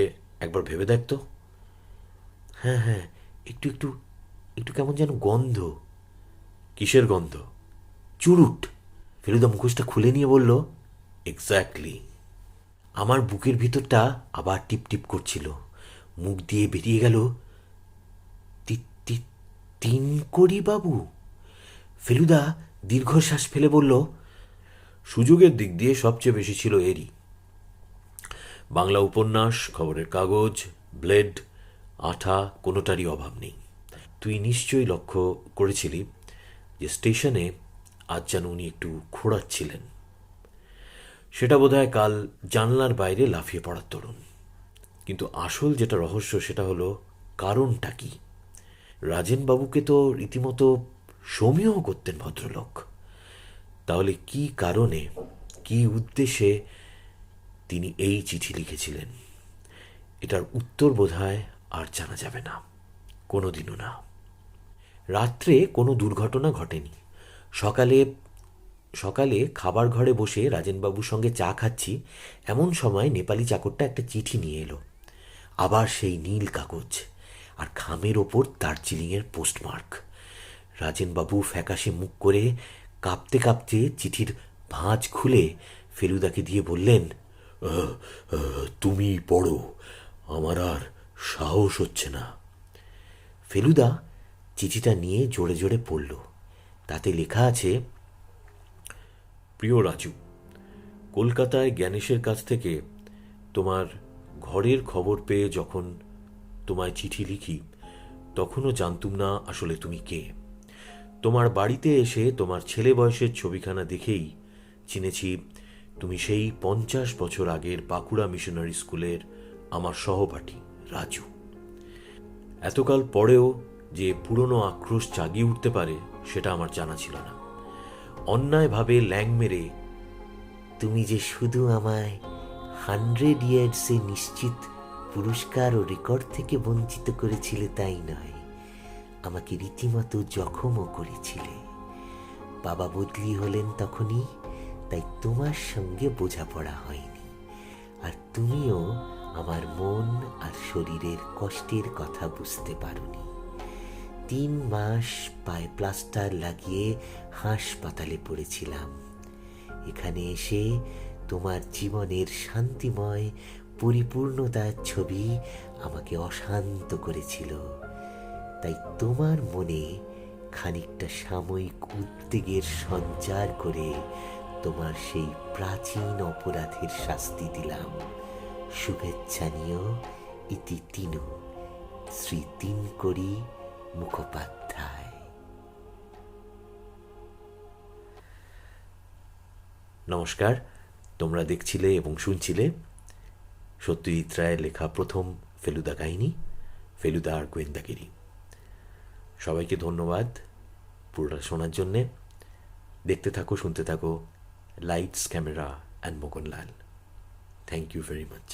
একবার ভেবে দেখ তো। হ্যাঁ হ্যাঁ, একটু একটু একটু কেমন যেন গন্ধ। কিসের গন্ধ? চুরুট। ফেলুদা মুখোশটা খুলে নিয়ে বলল, এক্স্যাক্টলি। আমার বুকের ভিতরটা আবার টিপ টিপ করছিল। মুখ দিয়ে বেরিয়ে গেল, তিন করি বাবু। ফেলুদা দীর্ঘশ্বাস ফেলে বলল, সুযোগের দিক দিয়ে সবচেয়ে বেশি ছিল এরই। বাংলা উপন্যাস, খবরের কাগজ, ব্লেড, আঠা, কোনোটারই অভাব নেই। তুই নিশ্চয়ই লক্ষ্য করেছিলি যে স্টেশনে আজ যেন উনি একটু খোঁড়াচ্ছিলেন। সেটা বোধহয় কাল জানলার বাইরে লাফিয়ে পড়ার তরুণ। কিন্তু আসল যেটা রহস্য সেটা হলো কারণটা কি। রাজেনবাবুকে তো রীতিমতো সমীহ করতেন ভদ্রলোক। তাহলে কি কারণে, কি উদ্দেশ্যে তিনি এই চিঠি লিখেছিলেন, এটার উত্তর বোধহয় আর জানা যাবে না, কোনোদিনও না। রাত্রে কোনো দুর্ঘটনা ঘটেনি। সকালে সকালে খাবার ঘরে বসে রাজেনবাবুর সঙ্গে চা খাচ্ছি, এমন সময় নেপালি চাকরটা একটা চিঠি নিয়ে এলো। আবার সেই নীল কাগজ, আর খামের ওপর দার্জিলিংয়ের পোস্টমার্ক। রাজেনবাবু ফ্যাকাশে মুখ করে কাঁপতে কাঁপতে চিঠির ভাঁজ খুলে ফেলুদাকে দিয়ে বললেন, তুমি পড়ো, আমার আর সাহস হচ্ছে না। ফেলুদা চিঠিটা নিয়ে জোরে জোরে পড়ল। তাতে লেখা আছে, প্রিয় রাজু, কলকাতায় জ্ঞানেশের কাছ থেকে তোমার ঘরের খবর পেয়ে যখন তোমায় চিঠি লিখি তখনও জানতুম না আসলে তুমি কে। তোমার বাড়িতে এসে তোমার ছেলে বয়সের ছবিখানা দেখেই চিনেছি তুমি সেই 50 বছর আগের বাঁকুড়া মিশনারি স্কুলের আমার সহপাঠী রাজু। এতকাল পরেও যে পুরনো আক্রোশ জাগিয়ে উঠতে পারে সেটা আমার জানা ছিল না। অন্যায়ভাবে ল্যাং মেরে তুমি যে শুধু আমায় 100 ইয়ার্সে নিশ্চিত পুরস্কার ও রেকর্ড থেকে বঞ্চিত করেছিলে তাই নয়, আমাকে রীতিমতো জখমও করেছিলে। বাবা বদলি হলেন তখনই, তাই তোমার সঙ্গে বোঝাপড়া হয়নি, আর তুমিও আমার মন আর শরীরের কষ্টের কথা বুঝতে পারোনি। 3 মাস পায়ে প্লাস্টার লাগিয়ে হাসপাতালে পড়েছিলাম। এখানে এসে তোমার জীবনের শান্তিময় পরিপূর্ণতার ছবি আমাকে অশান্ত করেছিল, তাই তোমার মনে খানিকটা সাময়িক উদ্বেগের সঞ্চার করে তোমার সেই প্রাচীন অপরাধের শাস্তি দিলাম। শুভেচ্ছা নিও, ইতি তিনু, শ্রী তিনকড়ি মুখোপাধ্যায়। নমস্কার, তোমরা দেখছিলে এবং শুনছিলে সত্যজিৎ রায়ের লেখা প্রথম ফেলুদা কাহিনী, ফেলুদা আর গোয়েন্দাগিরি। সবাইকে ধন্যবাদ পুরোটা শোনার জন্যে। দেখতে থাকো, শুনতে থাকো lights, camera and Mohanlal. Thank you very much.